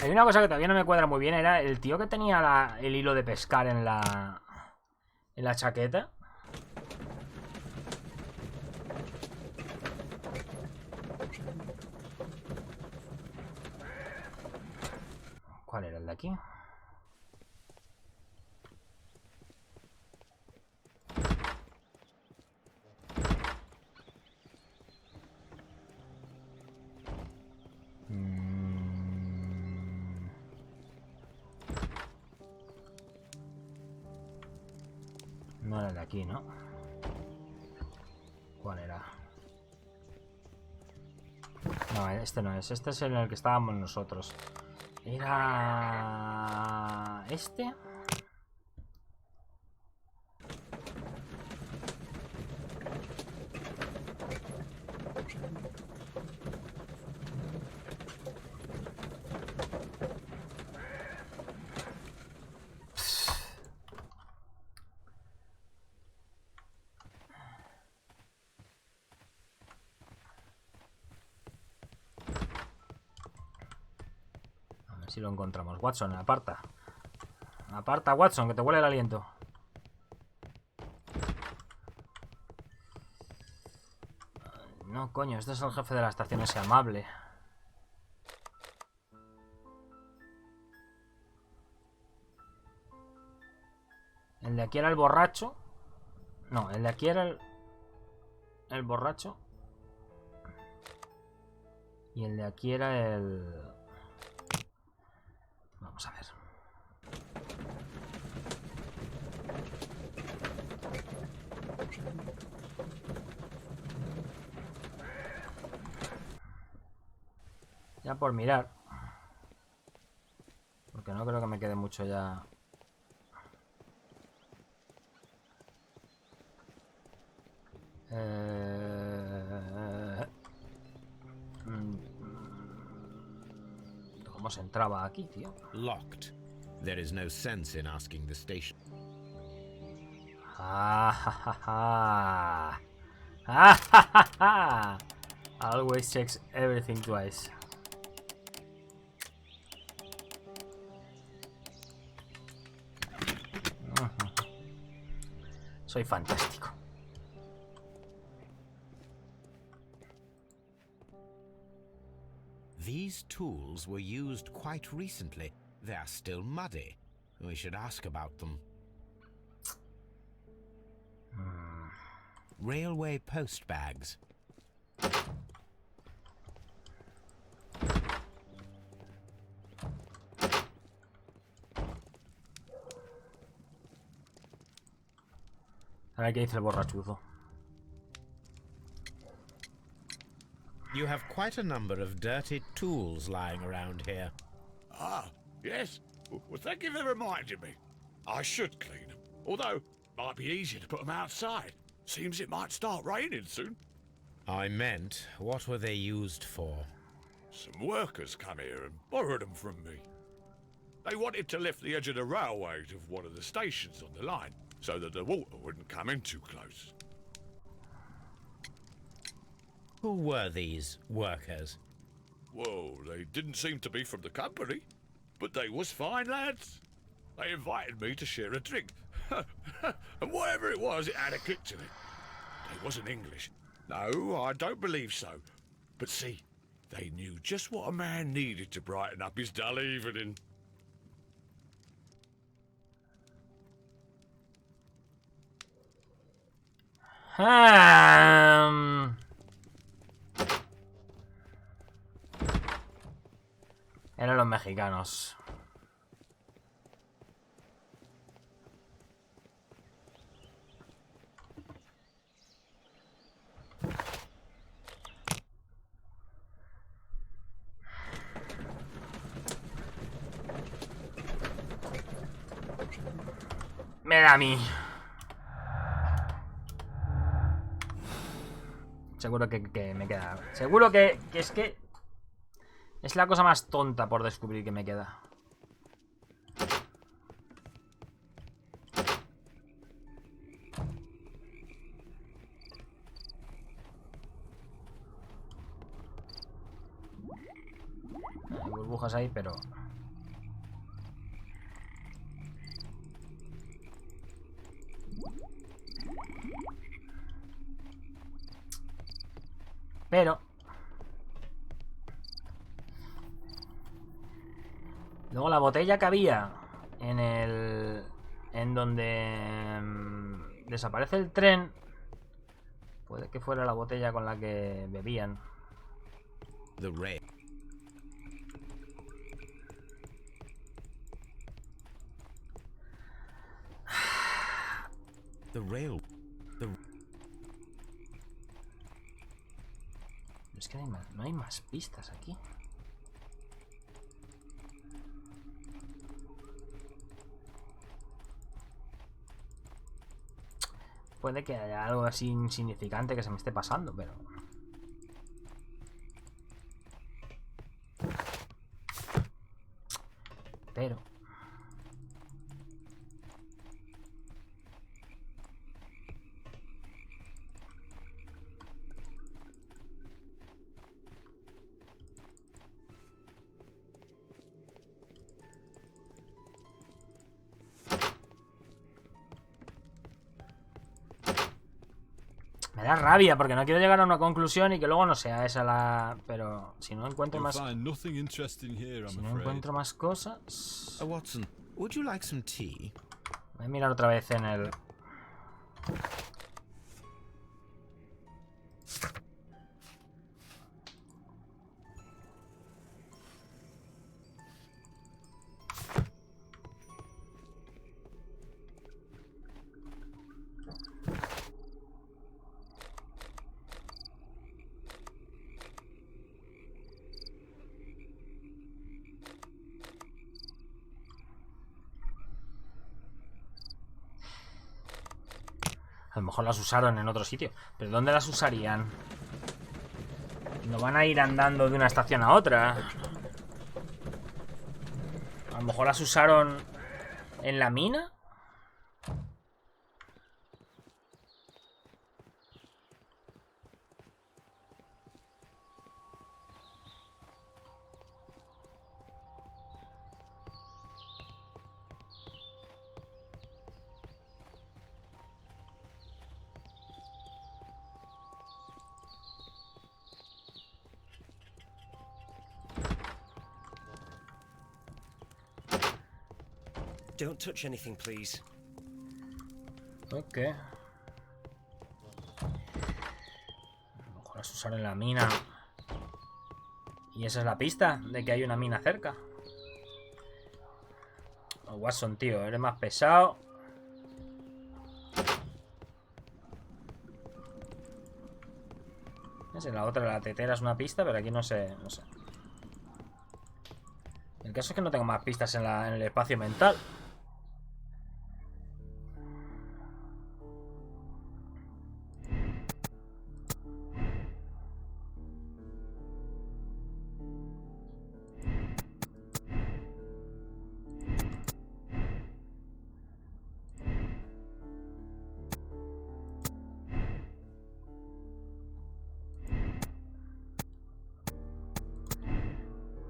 A: Hay una cosa que todavía no me cuadra muy bien. Era el tío que tenía el hilo de pescar en la chaqueta. ¿Cuál era el de aquí? No era el de aquí, ¿no? ¿Cuál era? No, este no es. Este es en el que estábamos nosotros. Era... ¿este? Si lo encontramos. Watson, aparta. Aparta, Watson, que te huele el aliento. No, coño, este es el jefe de la estación, ese amable. El de aquí era el borracho. No, el de aquí era el borracho. Y el de aquí era el... Vamos a ver. Ya por mirar. Porque no creo que me quede mucho ya. ¿Cómo se entraba aquí, tío?
C: Locked. There is no sense in asking the station.
A: Always checks everything twice. Soy fantástico.
C: These tools were used quite recently. They are still muddy. We should ask about them. Railway post bags.
A: A ver qué dice el borrachuzo.
C: You have quite a number of dirty tools lying around here.
J: Ah, yes. Well, thank you for reminding me. I should clean them. Although, might be easier to put them outside. Seems it might start raining soon.
C: I meant, what were they used for?
J: Some workers come here and borrowed them from me. They wanted to lift the edge of the railway to one of the stations on the line, so that the water wouldn't come in too close.
C: Who were these workers?
J: Well, they didn't seem to be from the company, but they was fine lads. They invited me to share a drink. And whatever it was, it had a kick to it. They wasn't English. No, I don't believe so. But see, they knew just what a man needed to brighten up his dull evening.
A: Eran los mexicanos. Me da a mí. Seguro que me queda. Seguro que es que es la cosa más tonta por descubrir que me queda. Hay burbujas ahí, pero... Luego la botella que había en el... En donde... desaparece el tren. Puede que fuera la botella con la que bebían.
C: The rail. The rail.
A: Es que no hay más pistas aquí. Puede que haya algo así insignificante que se me esté pasando, pero... Me da rabia porque no quiero llegar a una conclusión y que luego no sea esa la... Pero si no encuentro más... Si no encuentro más cosas...
C: Watson, would you like some tea?
A: Voy a mirar otra vez en el... A lo mejor las usaron en otro sitio. ¿Pero dónde las usarían? No van a ir andando de una estación a otra. A lo mejor las usaron en la mina.
I: Don't touch anything, please.
A: Ok. A lo mejor es usar en la mina. Y esa es la pista de que hay una mina cerca. Oh, Watson, tío, eres más pesado. En la otra, la tetera es una pista, pero aquí no sé. No sé. El caso es que no tengo más pistas en el espacio mental.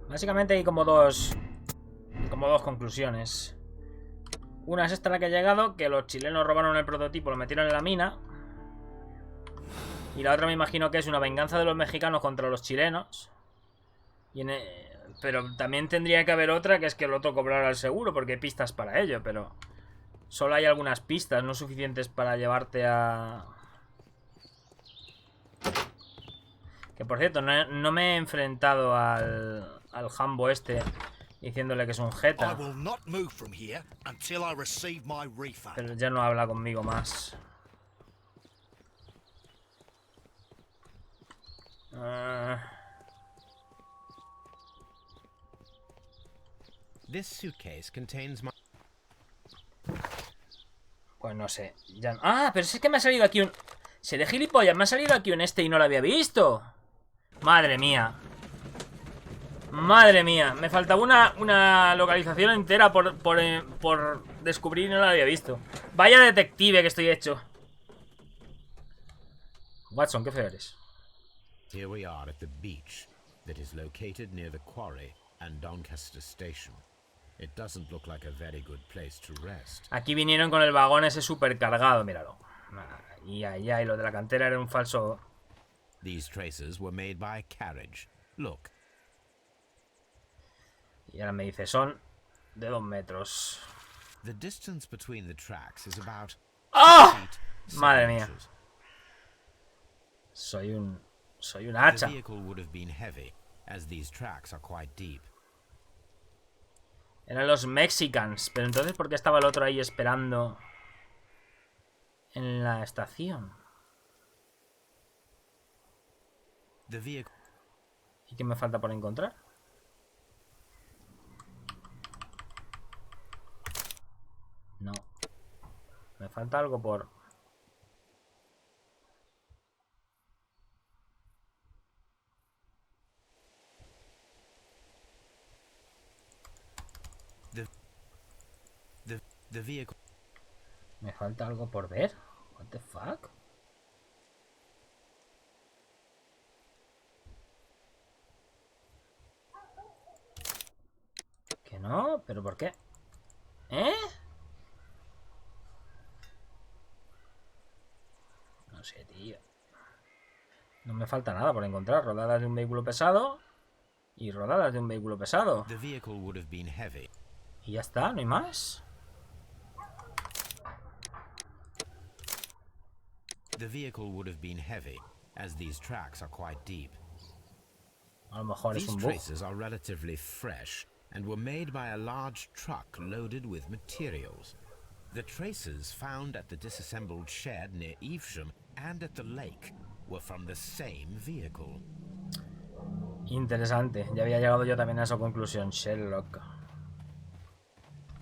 A: Básicamente hay como dos conclusiones. Una es esta la que ha llegado, que los chilenos robaron el prototipo, lo metieron en la mina. Y la otra me imagino que es una venganza de los mexicanos contra los chilenos. Pero también tendría que haber otra, que es que el otro cobrara el seguro, porque hay pistas para ello, pero solo hay algunas pistas, no suficientes para llevarte a... Que por cierto, no me he enfrentado al jambo este diciéndole que es un jeta. Pero ya no habla conmigo más.
C: This suitcase contains my...
A: Pues no sé. Ya... Ah, pero es que me ha salido aquí un... Seré gilipollas, me ha salido aquí un y no lo había visto. Madre mía. Madre mía. Me faltaba una localización entera por descubrir y no la había visto. Vaya detective que estoy hecho. Watson, qué feo eres.
C: Here we are at the beach that is located near the quarry and Doncaster Station. It doesn't look like a very good place to rest.
A: Aquí vinieron con el vagón ese super cargado, míralo. Y lo de la cantera era un falso.
C: These traces were made by carriage. Look.
A: Y ahora me dice, son de 2 metros.
C: The distance between the tracks is about
A: ¡Oh! Madre mía. Soy un hacha.
C: The vehicle would have been heavy, as these tracks are quite deep.
A: Eran los Mexicans. Pero entonces, ¿por qué estaba el otro ahí esperando en la estación?
C: The vehicle...
A: ¿Y qué me falta por encontrar? No. Me falta algo por...
C: The vehicle...
A: Me falta algo por ver. What the fuck? Que no, pero ¿por qué? ¿Eh? No sé, tío. No me falta nada por encontrar. Rodadas de un vehículo pesado y rodadas de un vehículo pesado.
C: The vehicle would have been heavy.
A: Y ya está, no hay más.
C: The vehicle would have been heavy, as these tracks are quite deep.
A: A lo mejor es un
C: These
A: bug.
C: traces are relatively fresh and were made by a large truck loaded with materials. The traces found at the disassembled shed near Evesham and at the lake were from the same vehicle.
A: Interesante. Ya había llegado yo también a esa conclusión, Sherlock.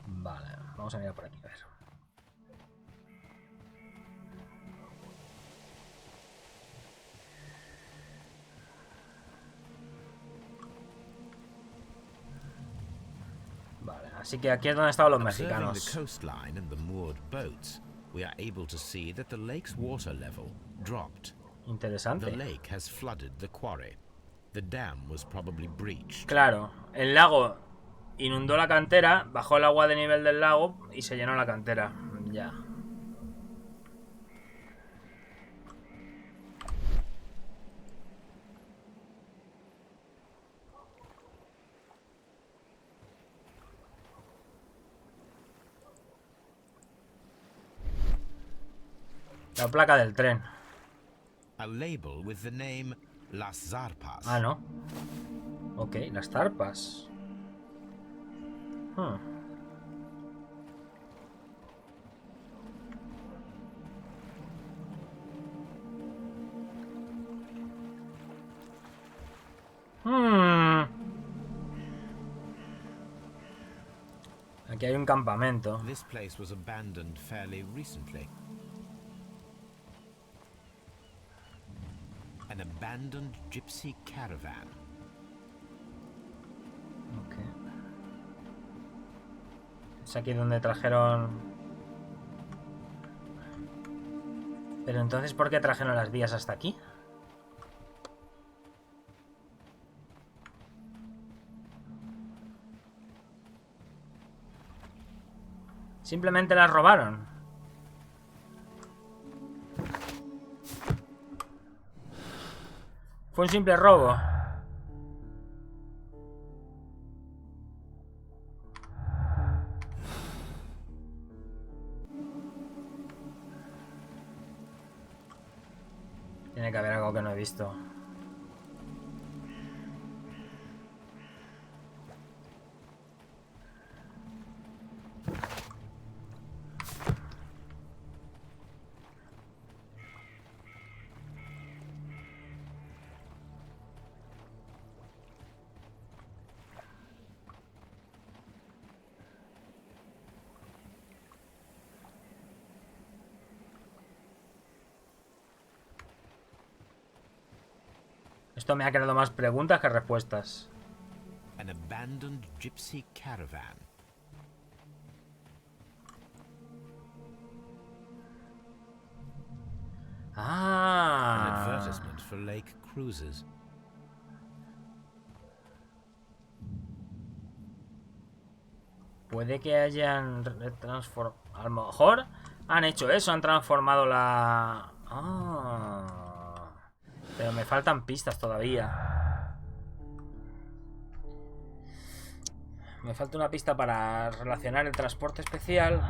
A: Vale, vamos a mirar por aquí, a ver. Vale, así que aquí es donde estaban los
C: Observing the
A: mexicanos.
C: coastline and the moored boats, we are able to see that the lake's water level dropped.
A: Interesante.
C: The lake has flooded the quarry. The dam was probably breached.
A: Claro, el lago inundó la cantera, bajó el agua de nivel del lago y se llenó la cantera. Ya. La placa del tren.
C: A label with the name Las Zarpas.
A: Ah, no. Ok, las zarpas. Aquí hay un campamento.
C: This place was abandoned fairly recently. An abandoned gypsy caravan.
A: Ok. Es aquí donde trajeron... Pero entonces, ¿por qué trajeron las vías hasta aquí? Simplemente las robaron. Fue un simple robo. Tiene que haber algo que no he visto. Esto me ha creado más preguntas que respuestas.
C: An abandoned gypsy caravan. An advertisement for lake cruises.
A: Puede que hayan transformado... A lo mejor han hecho eso, han transformado la... Pero me faltan pistas todavía. Me falta una pista para relacionar el transporte especial.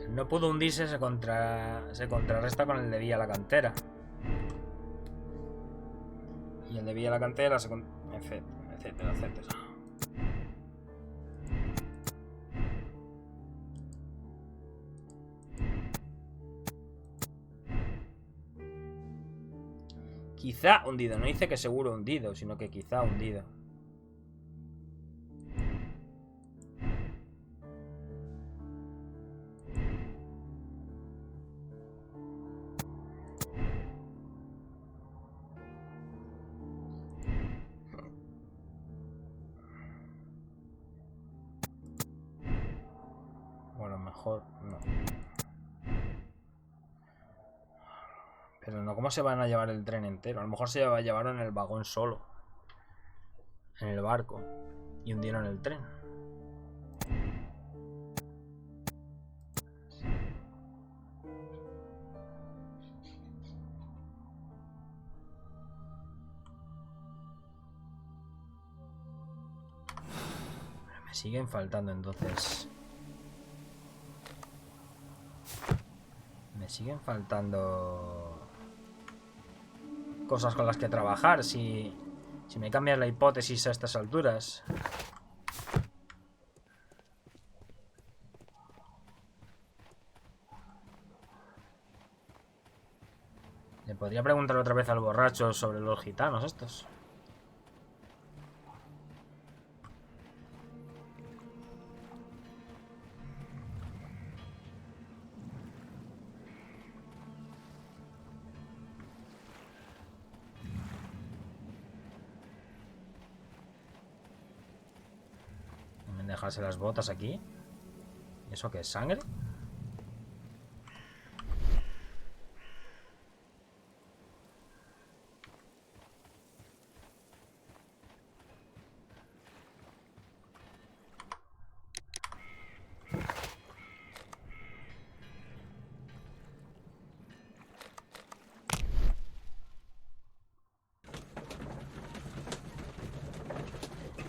A: No pudo hundirse, se contrarresta con el de vía a la cantera. Y el de vía a la cantera, etcétera, etcétera. Quizá hundido. No dice que seguro hundido, sino que quizá hundido. Bueno, mejor no. Pero no, ¿cómo se van a llevar el tren entero? A lo mejor se llevaron el vagón solo. En el barco. Y hundieron el tren. Me siguen faltando entonces. Me siguen faltando cosas con las que trabajar. Si me cambias la hipótesis a estas alturas. Le podría preguntar otra vez al borracho sobre los gitanos estos. dejarse las botas aquí. ¿Eso qué es? ¿Sangre?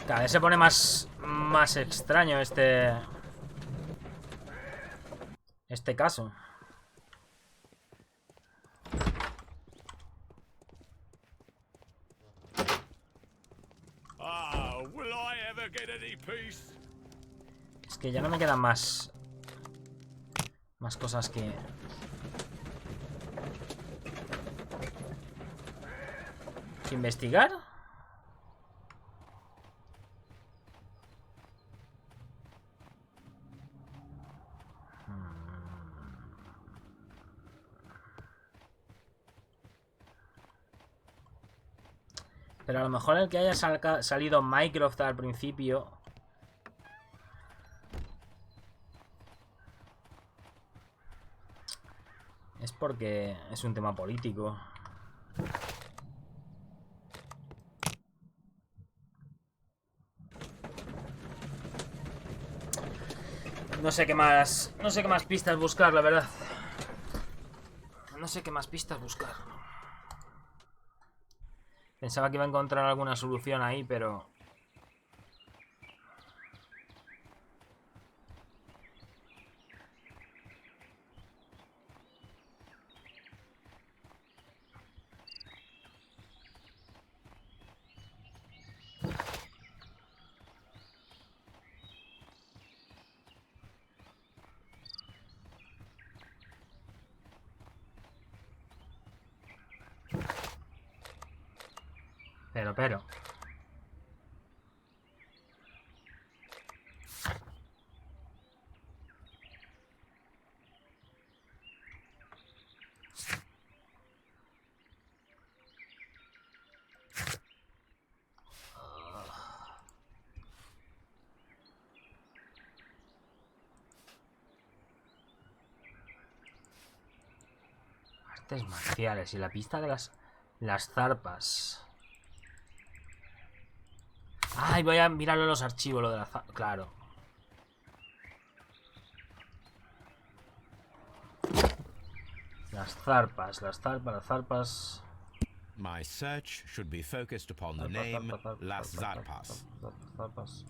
A: Cada vez se pone más extraño este caso. Es que ya no me quedan más cosas que investigar. Pero a lo mejor el que haya salido Mycroft al principio es porque es un tema político. No sé qué más pistas buscar, la verdad. No sé qué más pistas buscar. Pensaba que iba a encontrar alguna solución ahí, pero... Pero... Artes marciales y la pista de las zarpas. Ay, voy a mirarlo en los archivos, lo de la zarpa. Claro. Las zarpas.
C: My search should be focused upon the name Las Zarpas.
A: Zarpas.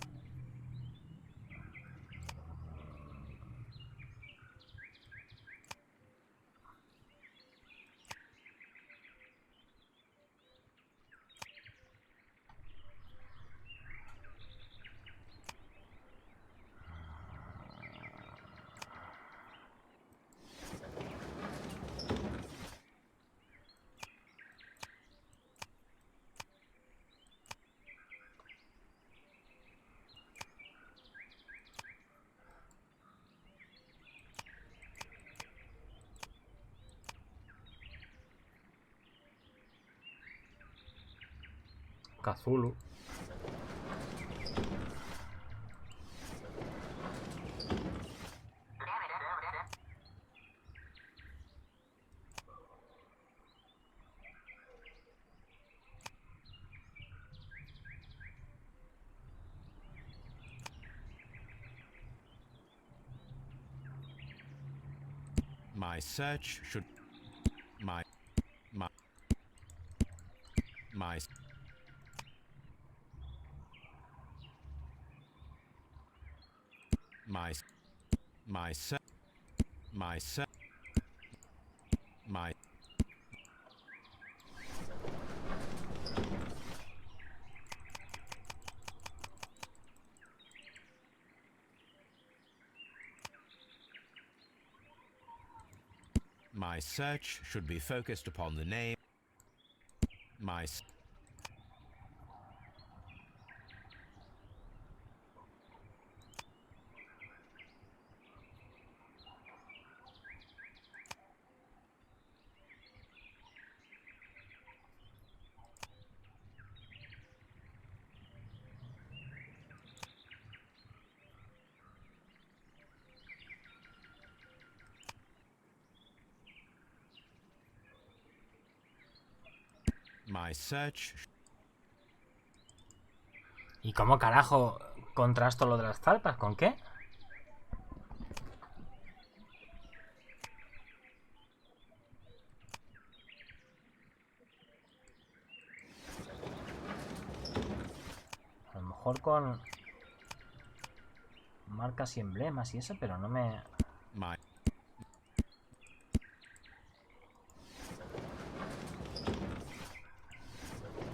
A: Cthulhu.
C: My search should... My... My search should be focused upon the name. My My search.
A: ¿Y cómo carajo contrasto lo de las zarpas? ¿Con qué? A lo mejor con marcas y emblemas y eso, pero no me...
C: My.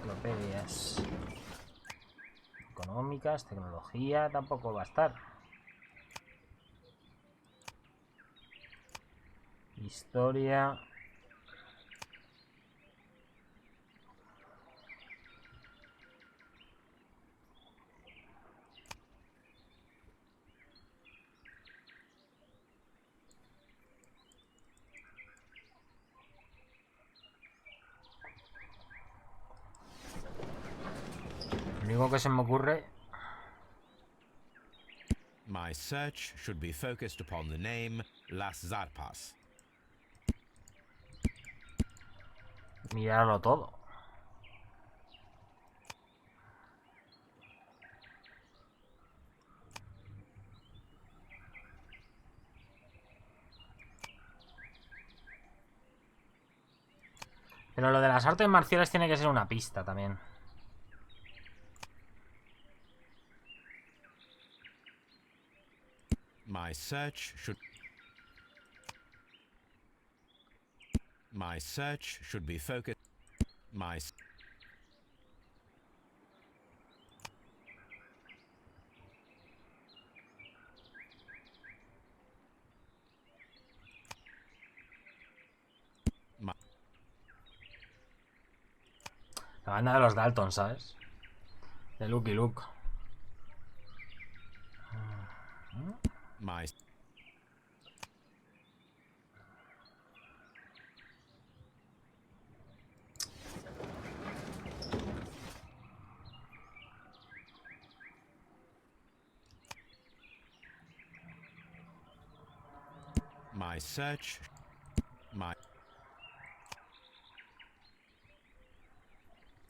A: Enciclopedias económicas, tecnología, tampoco va a estar. Historia. Lo único que se me ocurre...
C: My search should be focused upon the name Las Zarpas.
A: Mirarlo todo. Pero lo de las artes marciales tiene que ser una pista también.
C: My search should be focused.
A: La banda de los Dalton, ¿sabes? De Lucky Luke.
C: My. My search. My.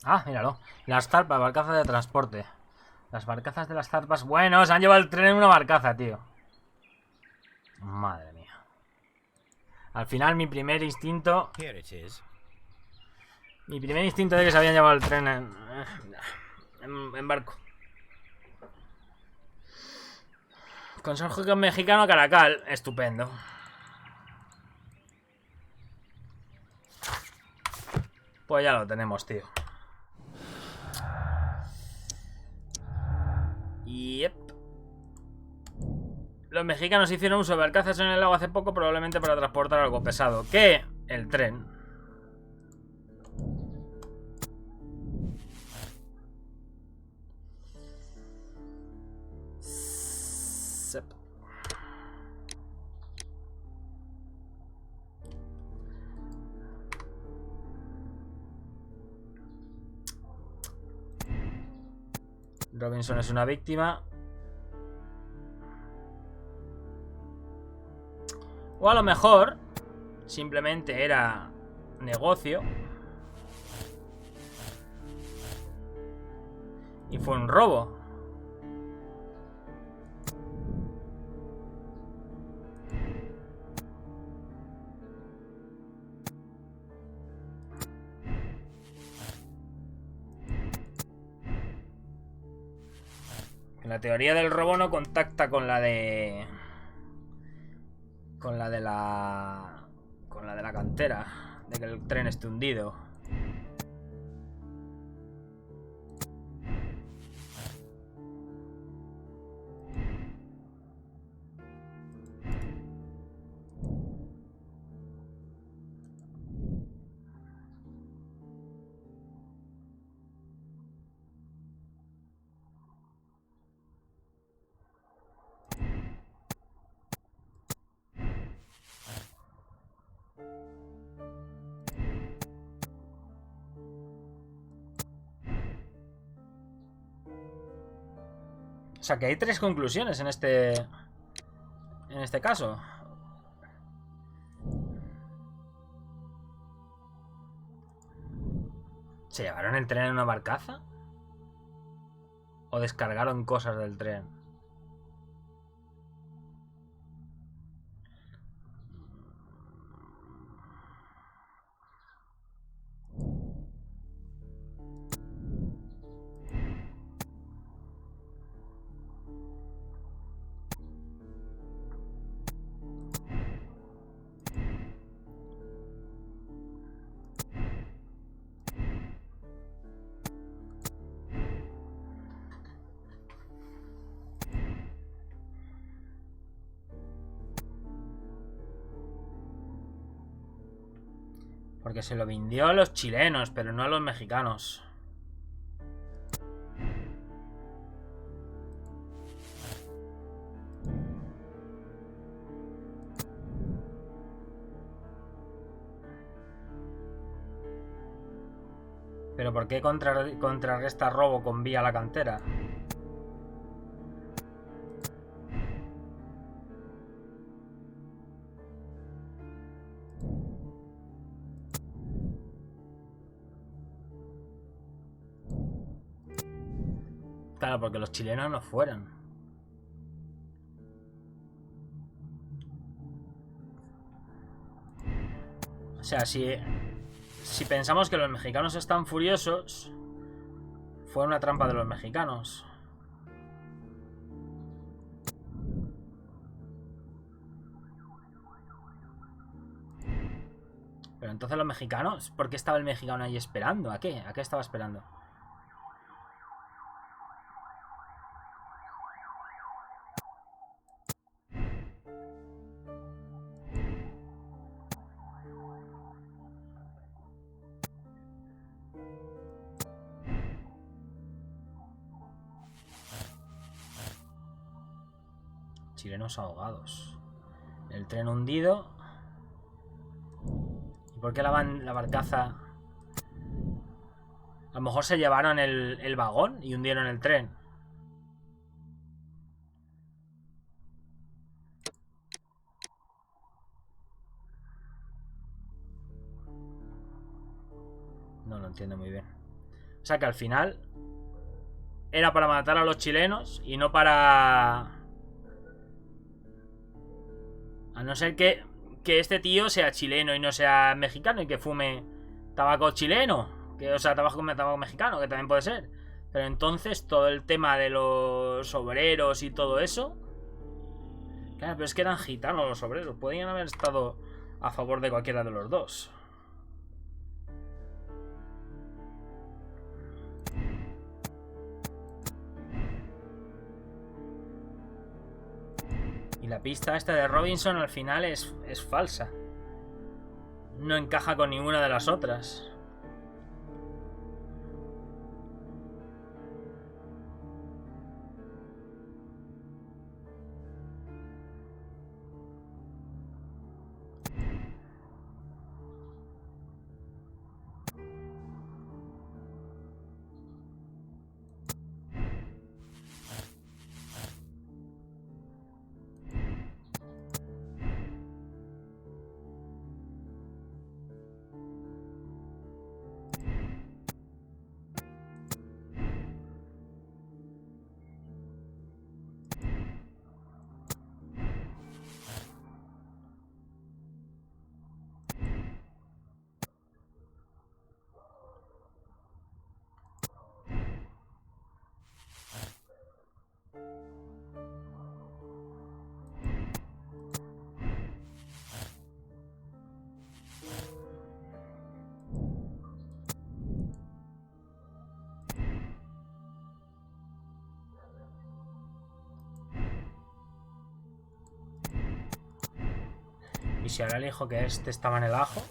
A: Ah, míralo. Las zarpas, barcazas de transporte. Las barcazas de las zarpas. Bueno, se han llevado el tren en una barcaza, tío. Madre mía. Al final mi primer instinto... Mi primer instinto de que se habían llevado el tren en barco. Consejo mexicano Caracal. Estupendo. Pues ya lo tenemos, tío. Yep. Los mexicanos hicieron uso de barcazas en el lago hace poco, probablemente para transportar algo pesado. ¿Qué? El tren. Sep. Robinson es una víctima. O a lo mejor simplemente era negocio y fue un robo. La teoría del robo no contacta con la de... Con la de la cantera. De que el tren esté hundido. O sea que hay tres conclusiones en este caso. ¿Se llevaron el tren en una barcaza? ¿O descargaron cosas del tren? Porque se lo vendió a los chilenos, pero no a los mexicanos. ¿Pero por qué contrarresta robo con vía a la cantera? Claro, porque los chilenos no fueron. O sea, si pensamos que los mexicanos están furiosos, fue una trampa de los mexicanos. Pero entonces los mexicanos, ¿por qué estaba el mexicano ahí esperando? ¿A qué? ¿A qué estaba esperando? Chilenos ahogados. El tren hundido. ¿Y por qué la barcaza? A lo mejor se llevaron el vagón y hundieron el tren. No lo entiendo muy bien. O sea que al final era para matar a los chilenos y no para... A no ser que este tío sea chileno y no sea mexicano y que fume tabaco chileno. O sea, tabaco mexicano, que también puede ser. Pero entonces todo el tema de los obreros y todo eso... Claro, pero es que eran gitanos los obreros. Podrían haber estado a favor de cualquiera de los dos. Y la pista esta de Robinson al final es falsa. No encaja con ninguna de las otras. Y si ahora elijo que este estaba en el ajo,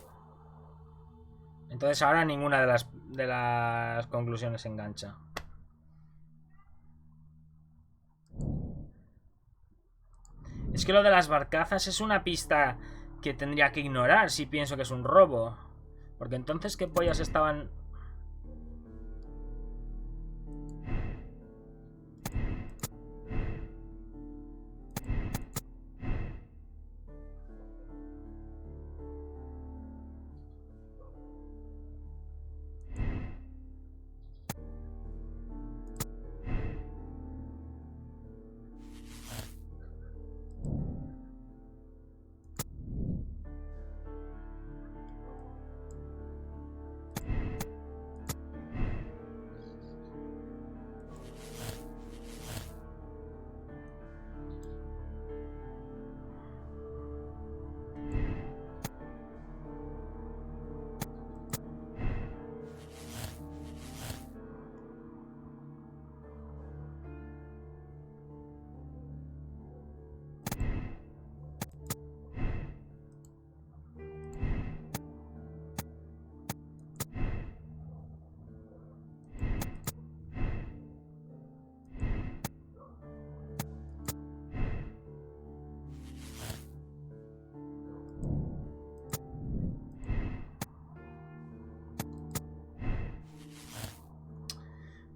A: entonces ahora ninguna de las conclusiones engancha. Es que lo de las barcazas es una pista que tendría que ignorar si pienso que es un robo. Porque entonces, ¿qué pollas estaban...?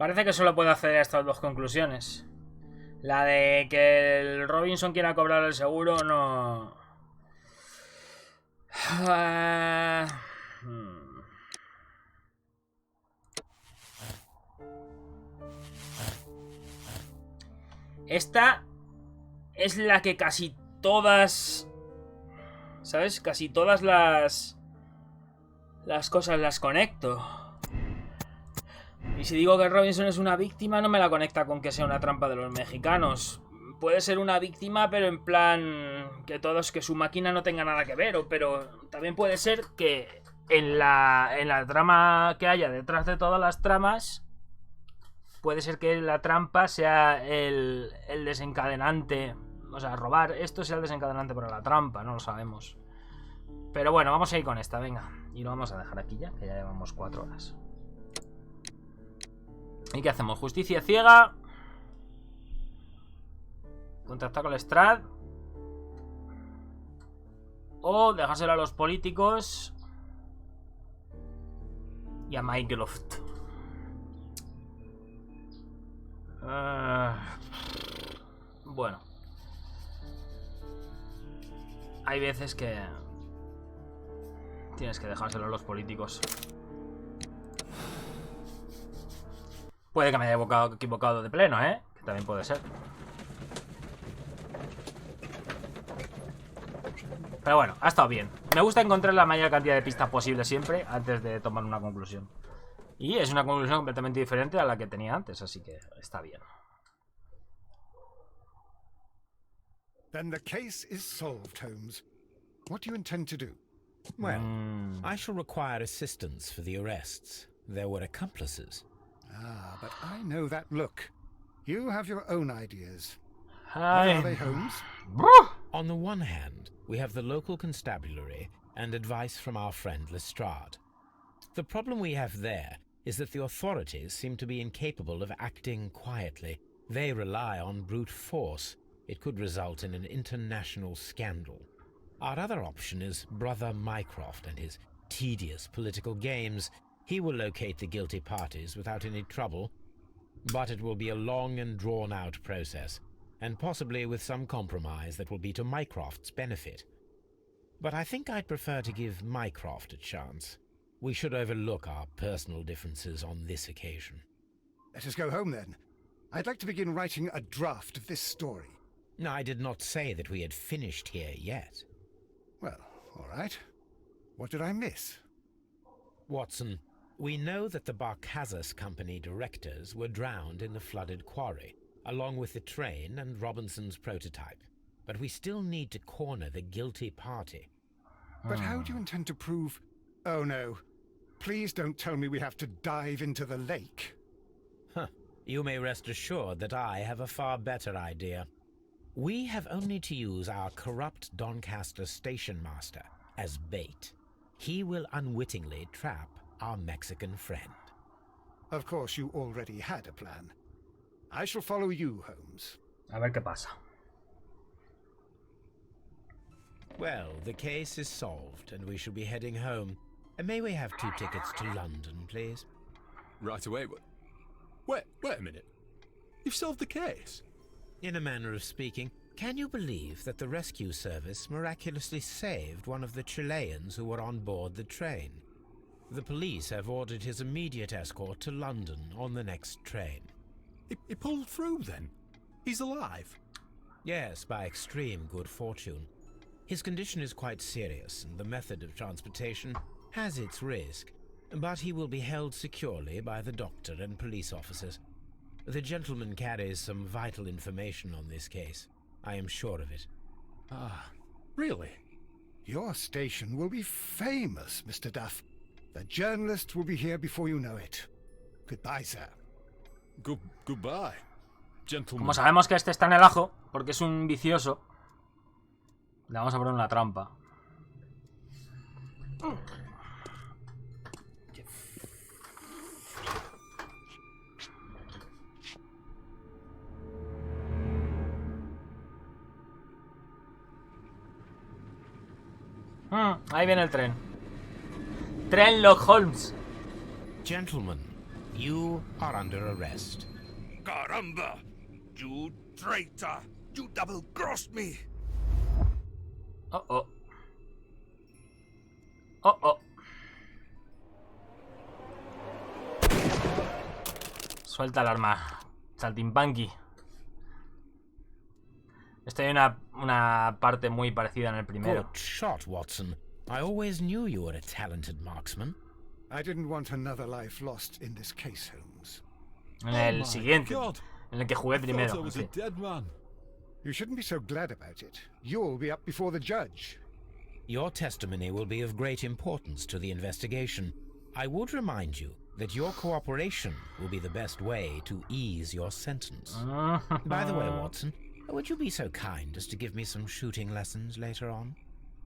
A: Parece que solo puedo acceder a estas dos conclusiones. La de que el Robinson quiera cobrar el seguro no... Esta es la que casi todas... ¿Sabes? Casi todas las cosas las conecto. Y si digo que Robinson es una víctima, no me la conecta con que sea una trampa de los mexicanos. Puede ser una víctima, pero en plan que que su máquina no tenga nada que ver. Pero también puede ser que en la trama que haya detrás de todas las tramas, puede ser que la trampa sea el desencadenante. O sea, robar esto sea el desencadenante para la trampa, no lo sabemos. Pero bueno, vamos a ir con esta, venga. Y lo vamos a dejar aquí ya, que ya llevamos 4 horas. ¿Y qué hacemos? Justicia ciega. Contactar con el Strad. O dejárselo a los políticos. Y a Mycroft. Bueno. Hay veces que tienes que dejárselo a los políticos. Puede que me haya equivocado de pleno, ¿eh? Que también puede ser. Pero bueno, ha estado bien. Me gusta encontrar la mayor cantidad de pistas posible siempre antes de tomar una conclusión. Y es una conclusión completamente diferente a la que tenía antes, así que está bien.
B: Then the case is solved, Holmes. What do you intend to do?
C: Well, I shall require assistance for the arrests. There were accomplices.
B: Ah, but I know that look. You have your own ideas.
A: Hi.
B: What are they, Holmes?
C: On the one hand, we have the local constabulary and advice from our friend Lestrade. The problem we have there is that the authorities seem to be incapable of acting quietly. They rely on brute force. It could result in an international scandal. Our other option is Brother Mycroft and his tedious political games. He will locate the guilty parties without any trouble, but it will be a long and drawn-out process, and possibly with some compromise that will be to Mycroft's benefit. But I think I'd prefer to give Mycroft a chance. We should overlook our personal differences on this occasion.
B: Let us go home, then. I'd like to begin writing a draft of this story.
C: I did not say that we had finished here yet.
B: Well, all right. What did I miss?
C: Watson, we know that the Barcazas Company directors were drowned in the flooded quarry, along with the train and Robinson's prototype. But we still need to corner the guilty party.
B: But how do you intend to prove... Oh, no. Please don't tell me we have to dive into the lake.
C: You may rest assured that I have a far better idea. We have only to use our corrupt Doncaster station master as bait. He will unwittingly trap our Mexican friend.
B: Of course, you already had a plan. I shall follow you, Holmes.
A: A ver qué pasa.
C: Well, the case is solved, and we shall be heading home. May we have 2 tickets to London, please?
K: Right away. Wait a minute. You've solved the case?
C: In a manner of speaking, can you believe that the rescue service miraculously saved one of the Chileans who were on board the train? The police have ordered his immediate escort to London on the next train.
K: He pulled through, then? He's alive?
C: Yes, by extreme good fortune. His condition is quite serious, and the method of transportation has its risk, but he will be held securely by the doctor and police officers. The gentleman carries some vital information on this case. I am sure of it.
K: Ah, really?
B: Your station will be famous, Mr. Duff. The journalists will be here before you know it. Goodbye, sir.
K: Goodbye, gentlemen.
A: Como sabemos que este está en el ajo, porque es un vicioso, le vamos a poner una trampa. Ahí viene el tren. Tren Sherlock Holmes.
C: Gentlemen, You are under arrest.
H: Caramba! You traitor! You double-crossed me!
A: Oh. Oh. Suelta el arma. Saltimbanqui. Esto hay una parte muy parecida en el primero.
C: Good shot, Watson. I always knew you were a talented marksman.
B: I didn't want another life lost in this case, Holmes.
A: En el siguiente, en el que jugué primero. En fin.
B: You shouldn't be so glad about it. You'll be up before the judge.
C: Your testimony will be of great importance to the investigation. I would remind you that your cooperation will be the best way to ease your sentence. By the way, Watson, would you be so kind as to give me some shooting lessons later on?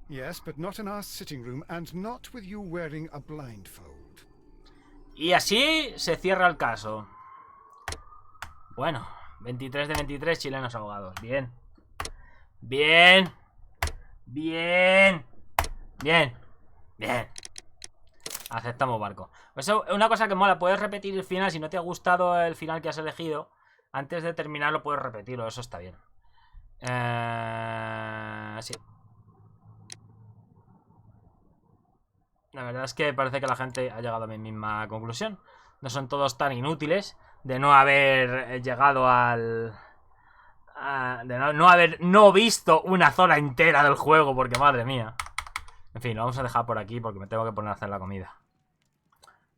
B: Yes, but not in our sitting room and not with you wearing a blindfold.
A: Y así se cierra el caso. Bueno, 23 de 23 chilenos ahogados. Bien. Aceptamos barco. Eso es una cosa que mola. Puedes repetir el final. Si no te ha gustado el final que has elegido, antes de terminarlo puedes repetirlo. Eso está bien. Sí. La verdad es que parece que la gente ha llegado a mi misma conclusión. No son todos tan inútiles de no haber llegado al... de no haber visto una zona entera del juego, porque madre mía. En fin, lo vamos a dejar por aquí porque me tengo que poner a hacer la comida.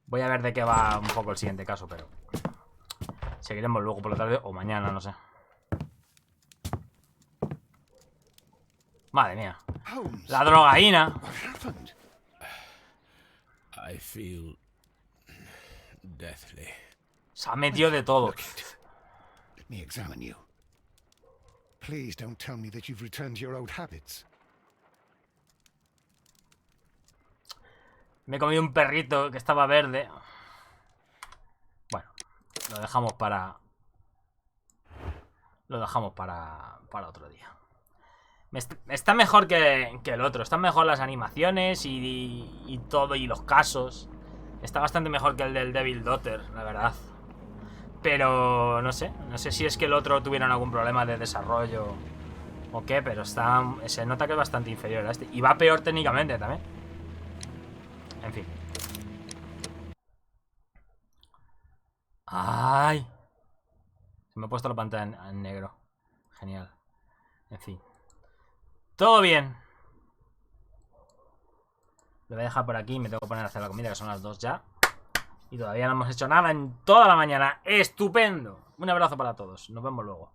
A: Voy a ver de qué va un poco el siguiente caso, pero... seguiremos luego por la tarde o mañana, no sé. Madre mía. La drogaína.
C: I feel deathly.
A: Se ha metido de todo.
B: Let me examine you. Please don't tell me that you've returned to your old habits.
A: Me he comido un perrito que estaba verde. Bueno, lo dejamos para... otro día. Está mejor que el otro. Están mejor las animaciones y todo, y los casos. Está bastante mejor que el del Devil Daughter, la verdad. Pero no sé si es que el otro tuvieron algún problema de desarrollo o qué, pero se nota que es bastante inferior a este. Y va peor técnicamente también. En fin. ¡Ay! Se me ha puesto la pantalla en negro. Genial. En fin. Todo bien. Lo voy a dejar por aquí. Me tengo que poner a hacer la comida, que son las 2 ya. Y todavía no hemos hecho nada en toda la mañana. ¡Estupendo! Un abrazo para todos. Nos vemos luego.